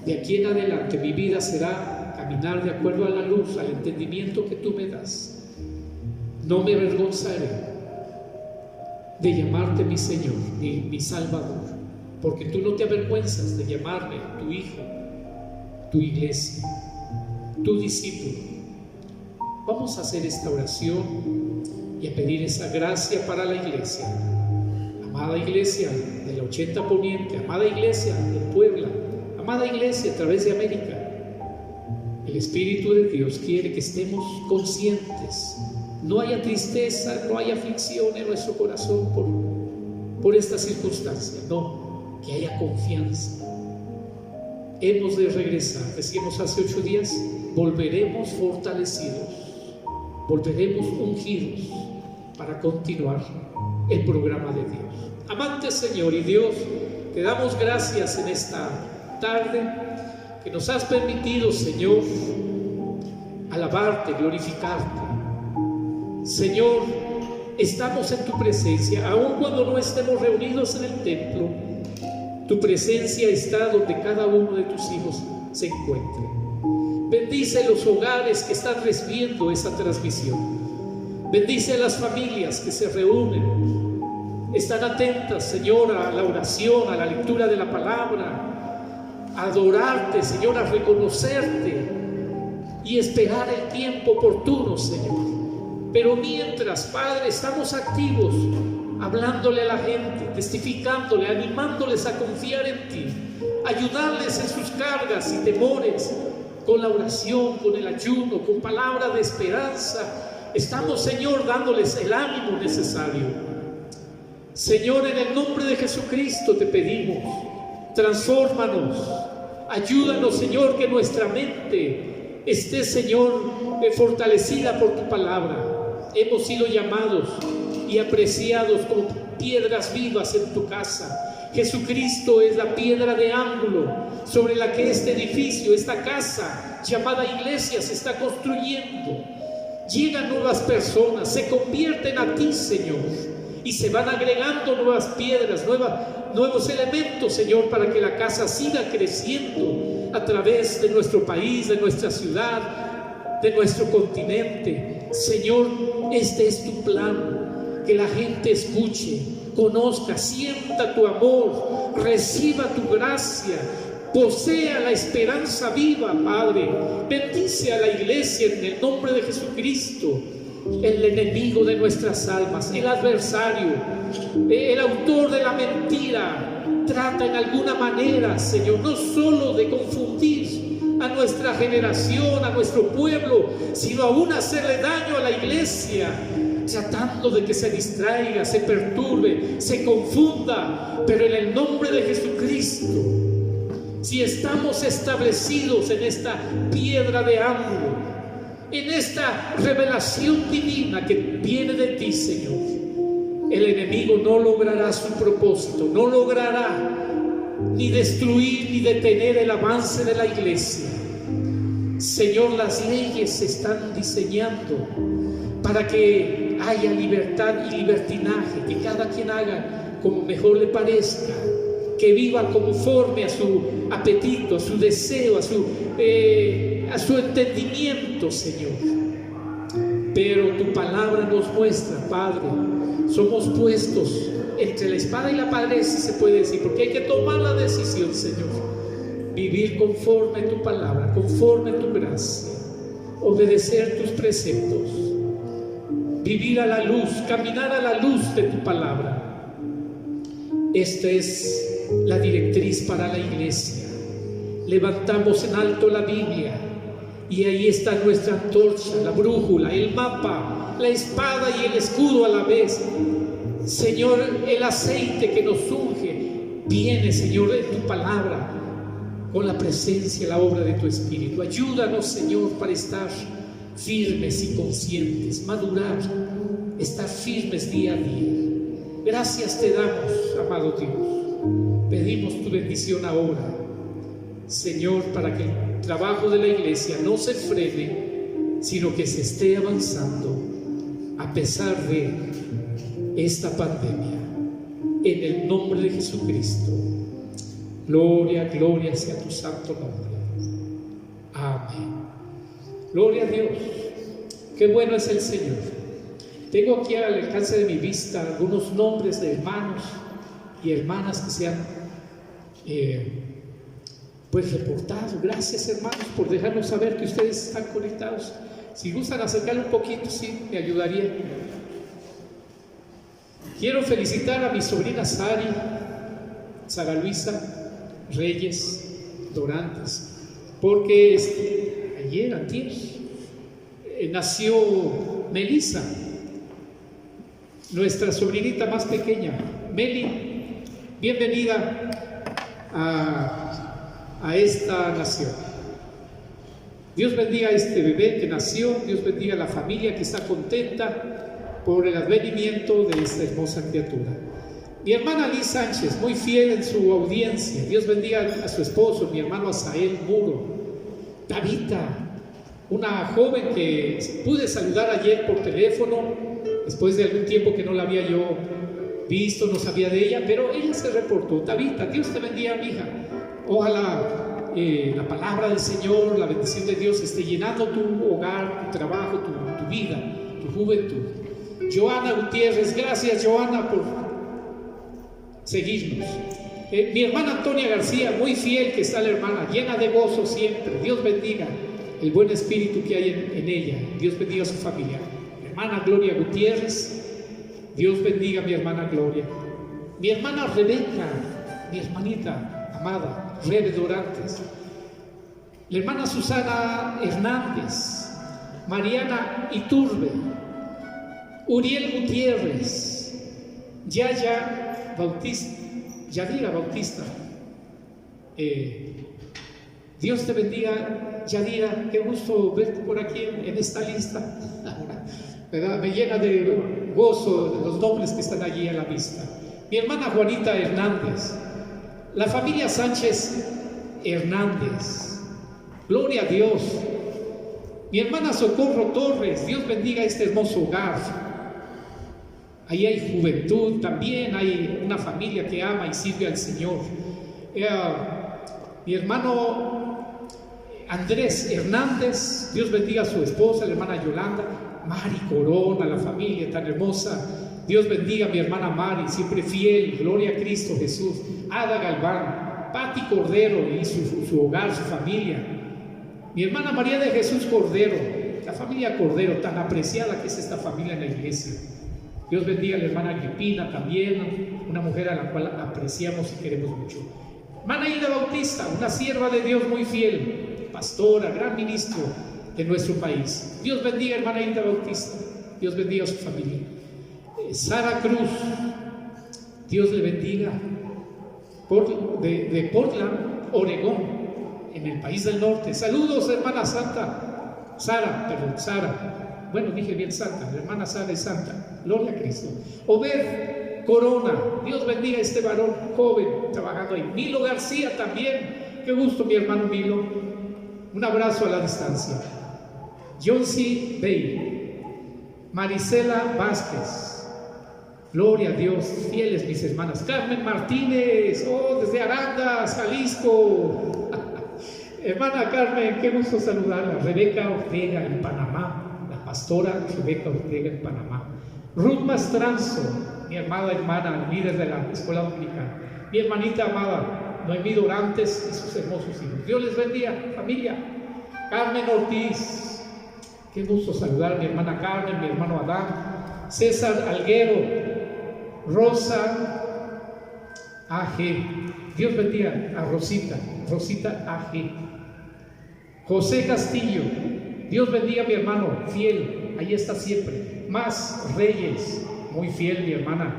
De aquí en adelante mi vida será caminar de acuerdo a la luz, al entendimiento que tú me das. No me avergonzaré de llamarte mi Señor, mi Salvador, porque tú no te avergüenzas de llamarme tu hijo, tu iglesia, tu discípulo. Vamos a hacer esta oración y a pedir esa gracia para la iglesia. Amada iglesia de la 80 Poniente, amada iglesia de Puebla, amada iglesia a través de América, el Espíritu de Dios quiere que estemos conscientes. No haya tristeza, no haya aflicción en nuestro corazón por esta circunstancia. No, que haya confianza. Hemos de regresar. Decíamos hace 8 días, volveremos fortalecidos, volveremos ungidos para continuar el programa de Dios. Amante Señor y Dios, te damos gracias en esta tarde que nos has permitido, Señor, alabarte, glorificarte. Señor, estamos en tu presencia, aun cuando no estemos reunidos en el templo. Tu presencia está donde cada uno de tus hijos se encuentre. Bendice los hogares que están recibiendo esa transmisión. Bendice a las familias que se reúnen. Están atentas, Señor, a la oración, a la lectura de la palabra, a adorarte, Señor, a reconocerte y esperar el tiempo oportuno, Señor. Pero mientras, Padre, estamos activos, hablándole a la gente, testificándole, animándoles a confiar en ti, ayudarles en sus cargas y temores, con la oración, con el ayuno, con palabra de esperanza. Estamos, Señor, dándoles el ánimo necesario. Señor, en el nombre de Jesucristo te pedimos, transfórmanos, ayúdanos, Señor, que nuestra mente esté, Señor, fortalecida por tu palabra. Hemos sido llamados y apreciados como piedras vivas en tu casa. Jesucristo es la piedra de ángulo sobre la que este edificio, esta casa llamada iglesia se está construyendo. Llegan nuevas personas, se convierten a ti, Señor, y se van agregando nuevas piedras, nuevos elementos, Señor, para que la casa siga creciendo a través de nuestro país, de nuestra ciudad, de nuestro continente. Señor, este es tu plan, que la gente escuche, conozca, sienta tu amor, reciba tu gracia, posea la esperanza viva, Padre. Bendice a la iglesia en el nombre de Jesucristo. El enemigo de nuestras almas, el adversario, el autor de la mentira, trata en alguna manera, Señor, no solo de confundir a nuestra generación, a nuestro pueblo, sino aún hacerle daño a la iglesia, tratando de que se distraiga, se perturbe, se confunda. Pero en el nombre de Jesucristo, si estamos establecidos en esta piedra de ángulo, en esta revelación divina que viene de ti, Señor, el enemigo no logrará su propósito, no logrará ni destruir ni detener el avance de la iglesia. Señor, las leyes se están diseñando para que haya libertad y libertinaje, que cada quien haga como mejor le parezca, que viva conforme a su apetito, a su deseo, a su entendimiento, Señor. Pero tu palabra nos muestra, Padre, somos puestos entre la espada y la pared, si se puede decir, porque hay que tomar la decisión, Señor, vivir conforme a tu palabra, conforme a tu gracia, obedecer tus preceptos, vivir a la luz, caminar a la luz de tu palabra. Esta es la directriz para la iglesia. Levantamos en alto la Biblia y ahí está nuestra antorcha, la brújula, el mapa, la espada y el escudo a la vez. Señor, el aceite que nos unge viene, Señor, de tu palabra, con la presencia y la obra de tu Espíritu. Ayúdanos, Señor, para estar firmes y conscientes, madurar, estar firmes día a día. Gracias te damos, amado Dios. Pedimos tu bendición ahora, Señor, para que el trabajo de la iglesia no se frene, sino que se esté avanzando a pesar de esta pandemia. En el nombre de Jesucristo. Gloria, gloria sea tu santo nombre. Amén. Gloria a Dios. Qué bueno es el Señor. Tengo aquí al alcance de mi vista algunos nombres de hermanos y hermanas que se han reportado. Gracias, hermanos, por dejarnos saber que ustedes están conectados. Si gustan acercarle un poquito, sí, me ayudaría. Quiero felicitar a mi sobrina Sara Luisa Reyes Dorantes, porque ayer, antier, nació Melissa, nuestra sobrinita más pequeña. Meli, bienvenida a esta nación. Dios bendiga a este bebé que nació, Dios bendiga a la familia que está contenta por el advenimiento de esta hermosa criatura. Mi hermana Liz Sánchez, muy fiel en su audiencia. Dios bendiga a su esposo, mi hermano Asael Muro. Tabita, una joven que pude saludar ayer por teléfono, después de algún tiempo que no la había yo visto, no sabía de ella, pero ella se reportó. Tabita, Dios te bendiga, mi hija. Ojalá la palabra del Señor, la bendición de Dios esté llenando tu hogar, tu trabajo, tu vida, tu juventud. Joana Gutiérrez, gracias Joana por seguirnos. Mi hermana Antonia García, muy fiel que está la hermana, llena de gozo siempre. Dios bendiga el buen espíritu que hay en ella. Dios bendiga a su familia. Mi hermana Gloria Gutiérrez, Dios bendiga a mi hermana Gloria. Mi hermana Rebeca, mi hermanita amada, Rebe Dorantes. La hermana Susana Hernández, Mariana Iturbe, Uriel Gutiérrez, Yaya Bautista, Yadira Bautista. Dios te bendiga, Yadira, qué gusto verte por aquí en esta lista. ¿Verdad? Me llena de gozo los nombres que están allí a la vista. Mi hermana Juanita Hernández, la familia Sánchez Hernández, gloria a Dios. Mi hermana Socorro Torres, Dios bendiga este hermoso hogar. Ahí hay juventud, también hay una familia que ama y sirve al Señor. Mi hermano Andrés Hernández, Dios bendiga a su esposa, la hermana Yolanda, Mari Corona, la familia tan hermosa. Dios bendiga a mi hermana Mari, siempre fiel, gloria a Cristo Jesús. Ada Galván, Pati Cordero y su hogar, su familia. Mi hermana María de Jesús Cordero, la familia Cordero, tan apreciada que es esta familia en la iglesia. Dios bendiga a la hermana Agripina también, una mujer a la cual apreciamos y queremos mucho. Hermana Ida Bautista, una sierva de Dios muy fiel, pastora, gran ministro de nuestro país. Dios bendiga a hermana Ida Bautista, Dios bendiga a su familia. Sara Cruz, Dios le bendiga, de Portland, Oregón, en el país del norte. Saludos, hermana Santa, Sara, bueno, dije bien Santa, la hermana Sara es Santa, gloria a Cristo. Obed Corona, Dios bendiga a este varón joven trabajando ahí. Milo García también, qué gusto mi hermano Milo, un abrazo a la distancia. Jonsi Bey, Marisela Vázquez, gloria a Dios, fieles mis hermanas. Carmen Martínez, desde Arandas, Jalisco. Hermana Carmen, qué gusto saludarla. Rebeca Ortega en Panamá, la pastora Rebeca Ortega en Panamá. Ruth Mastranzo, mi amada hermana, líder de la escuela dominicana. Mi hermanita amada, Noemí Dorantes y sus hermosos hijos. Dios les bendiga, familia. Carmen Ortiz, qué gusto saludar a mi hermana Carmen, mi hermano Adán. César Alguero, Rosa AG, Dios bendiga a Rosita AG. José Castillo, Dios bendiga a mi hermano, fiel, ahí está siempre. Más Reyes, muy fiel mi hermana,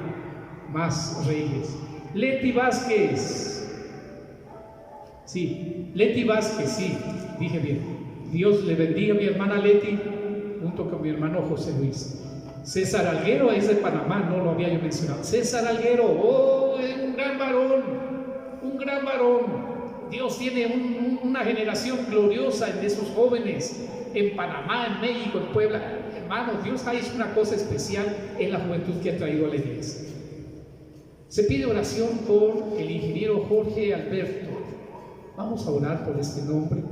Más Reyes. Leti Vázquez, sí, dije bien. Dios le bendiga a mi hermana Leti, junto con mi hermano José Luis. César Alguero es de Panamá, no lo había yo mencionado. César Alguero, un gran varón. Dios tiene una generación gloriosa de esos jóvenes en Panamá, en México, en Puebla. Hermanos, Dios ha hecho una cosa especial en la juventud que ha traído a la iglesia. Se pide oración por el ingeniero Jorge Alberto. Vamos a orar por este nombre.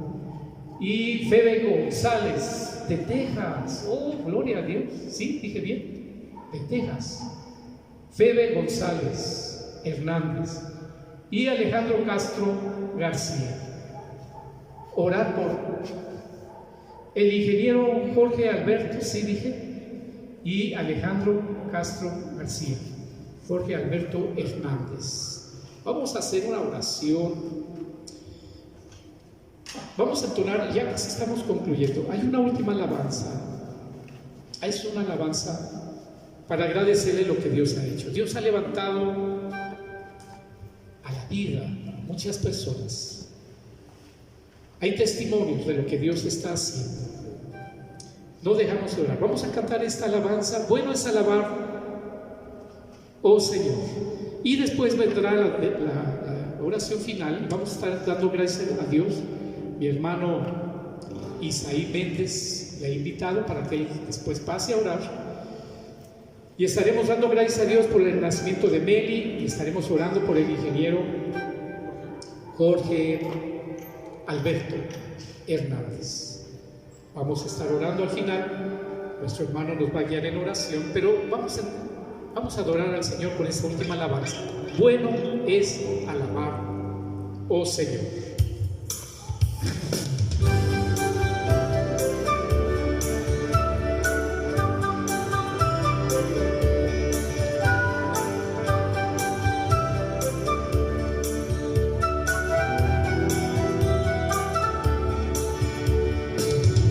Y Febe González, de Texas. Gloria a Dios. Sí, dije bien. De Texas. Febe González Hernández. Y Alejandro Castro García. Orar por el ingeniero Jorge Alberto, sí dije, y Alejandro Castro García. Jorge Alberto Hernández. Vamos a hacer una oración. Vamos a entonar, ya casi estamos concluyendo. Hay una última alabanza. Es una alabanza para agradecerle lo que Dios ha hecho. Dios ha levantado a la vida muchas personas. Hay testimonios de lo que Dios está haciendo. No dejamos de orar. Vamos a cantar esta alabanza. Bueno es alabar, oh Señor. Y después vendrá la oración final. Vamos a estar dando gracias a Dios. Mi hermano Isaí Méndez le ha invitado para que él después pase a orar. Y estaremos dando gracias a Dios por el nacimiento de Meli y estaremos orando por el ingeniero Jorge Alberto Hernández. Vamos a estar orando al final. Nuestro hermano nos va a guiar en oración, pero vamos a adorar al Señor con esta última alabanza. Bueno es alabar, oh Señor.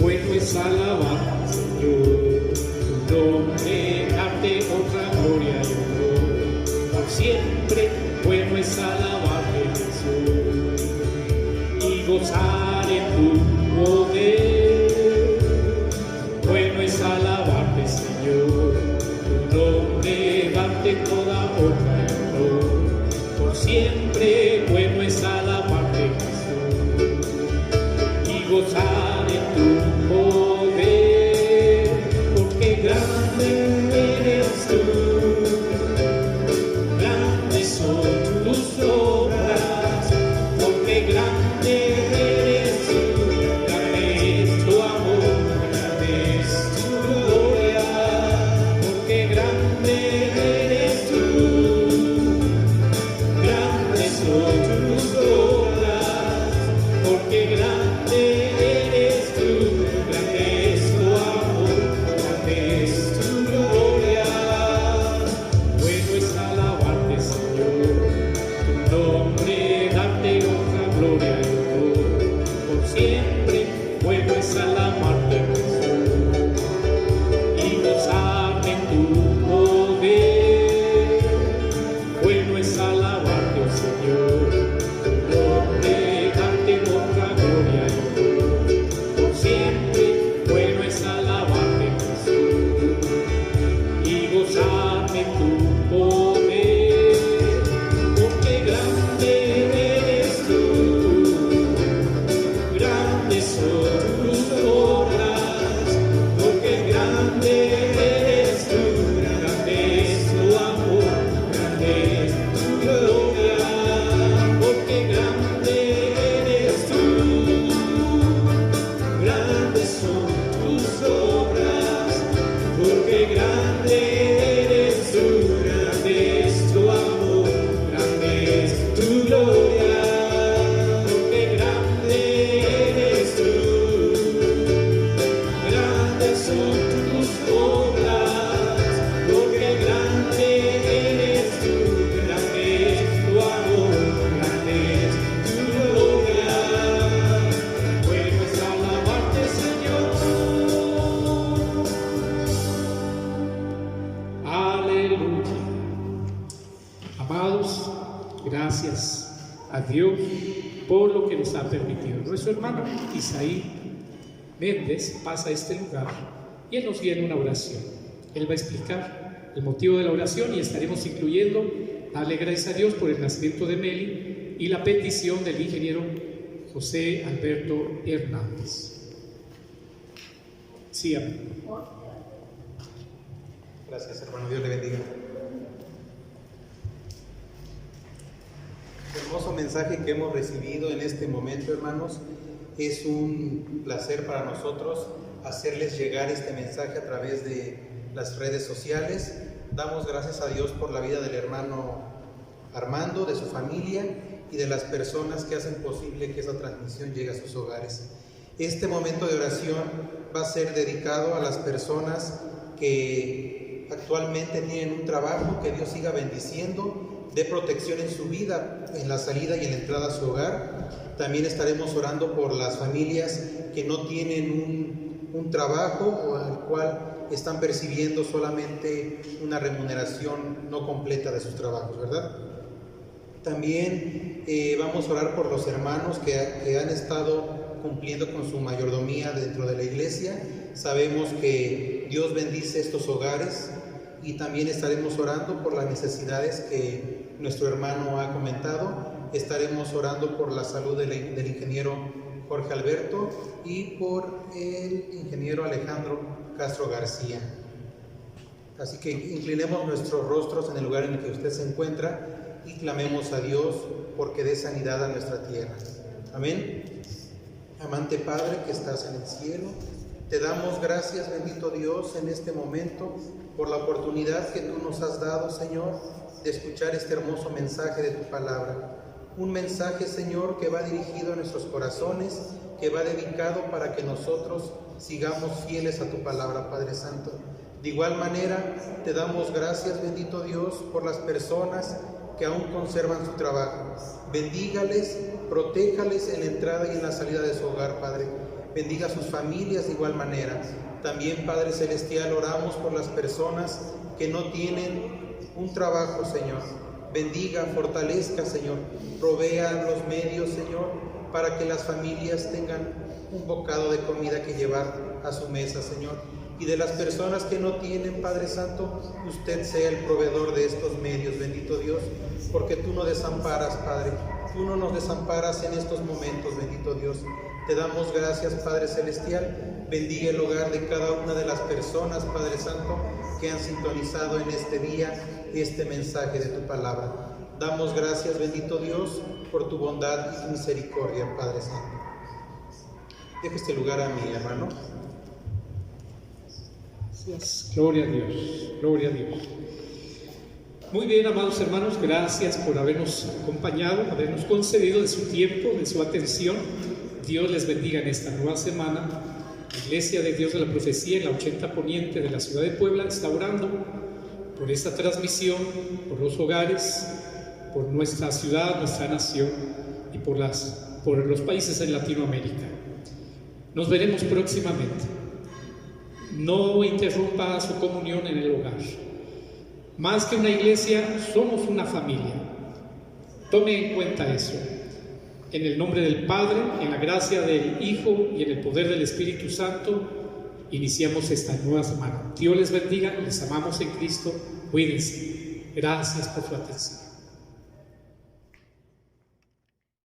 Bueno es alabar, Señor, tu nombre, darte honra, gloria y honor. Por siempre, bueno es alabarte, Jesús, y gozar en tu poder. Bueno es alabarte, Señor, tu nombre, darte toda honra y honor. Por siempre, bueno es alabarte, Jesús, y gozar en tu poder, porque grande eres tú, grandes son tus obras, porque grande eres tú, grande es tu amor, grande es tu gloria, porque grande eres tú, grandes son tus obras, porque grande eres tú, grande es tu amor, grande es tu gloria. Bueno es alabarte, Señor, tu nombre, darte honra, gloria y honor. Por siempre, bueno es alabarte, Jesús, y gozar en tu poder. Bueno es alabarte, oh Señor, tu nombre, darte honra, gloria y honor. Por siempre, bueno es alabarte, Jesús, y gozar en tu poder, porque grande eres tú, grandes son tus obras, porque grande eres tú, grande es tu amor, grande es tu gloria, porque grande eres tú, grandes son tus obras, porque grande eres tú, grande es tu amor, grande es tu gloria, porque grande eres tú, grandes son tus obras, porque grande eres tú, grande es tu amor, grande es tu gloria. Bueno es alabarte, Señor. Aleluya. Amados, gracias a Dios por lo que nos ha permitido. Nuestro hermano Isaí Méndez pasa a este lugar y él nos guía en una oración. Él va a explicar el motivo de la oración y estaremos incluyendo darle gracias a Dios por el nacimiento de Meli y la petición del ingeniero José Alberto Hernández. Sí, amén. Gracias, hermano. Dios le bendiga. Hermoso mensaje que hemos recibido en este momento, hermanos. Es un placer para nosotros hacerles llegar este mensaje a través de las redes sociales. Damos gracias a Dios por la vida del hermano Armando, de su familia y de las personas que hacen posible que esa transmisión llegue a sus hogares. Este momento de oración va a ser dedicado a las personas que actualmente tienen un trabajo, que Dios siga bendiciendo, dé protección en su vida, en la salida y en la entrada a su hogar. También estaremos orando por las familias que no tienen un trabajo o al cual están percibiendo solamente una remuneración no completa de sus trabajos, ¿verdad? También vamos a orar por los hermanos que han estado cumpliendo con su mayordomía dentro de la iglesia. Sabemos que Dios bendice estos hogares y también estaremos orando por las necesidades que nuestro hermano ha comentado. Estaremos orando por la salud del ingeniero Jorge Alberto y por el ingeniero Alejandro Castro García. Así que inclinemos nuestros rostros en el lugar en el que usted se encuentra y clamemos a Dios porque dé sanidad a nuestra tierra. Amén. Amante Padre que estás en el cielo, te damos gracias, bendito Dios, en este momento por la oportunidad que tú nos has dado, Señor, de escuchar este hermoso mensaje de tu palabra. Un mensaje, Señor, que va dirigido a nuestros corazones, que va dedicado para que nosotros sigamos fieles a tu palabra, Padre Santo. De igual manera, te damos gracias, bendito Dios, por las personas que aún conservan su trabajo. Bendígales, protéjales en la entrada y en la salida de su hogar, Padre. Bendiga a sus familias de igual manera. También, Padre Celestial, oramos por las personas que no tienen un trabajo, Señor. Bendiga, fortalezca, Señor. Provea los medios, Señor, para que las familias tengan un bocado de comida que llevar a su mesa, Señor. Y de las personas que no tienen, Padre Santo, usted sea el proveedor de estos medios, bendito Dios, porque tú no desamparas, Padre. Tú no nos desamparas en estos momentos, bendito Dios. Te damos gracias, Padre Celestial. Bendiga el hogar de cada una de las personas, Padre Santo, que han sintonizado en este día este mensaje de tu palabra. Damos gracias, bendito Dios, por tu bondad y tu misericordia, Padre Santo. Deja este lugar a mi hermano. Gracias. Gloria a Dios, gloria a Dios. Muy bien, amados hermanos, gracias por habernos acompañado, habernos concedido de su tiempo, de su atención. Dios les bendiga en esta nueva semana. La Iglesia de Dios de la Profecía en la 80 Poniente de la ciudad de Puebla está orando por esta transmisión, por los hogares, por nuestra ciudad, nuestra nación y por los países en Latinoamérica. Nos veremos próximamente. No interrumpa su comunión en el hogar. Más que una iglesia, somos una familia. Tome en cuenta eso. En el nombre del Padre, en la gracia del Hijo y en el poder del Espíritu Santo, iniciamos esta nueva semana. Dios les bendiga, les amamos en Cristo, cuídense. Gracias por su atención.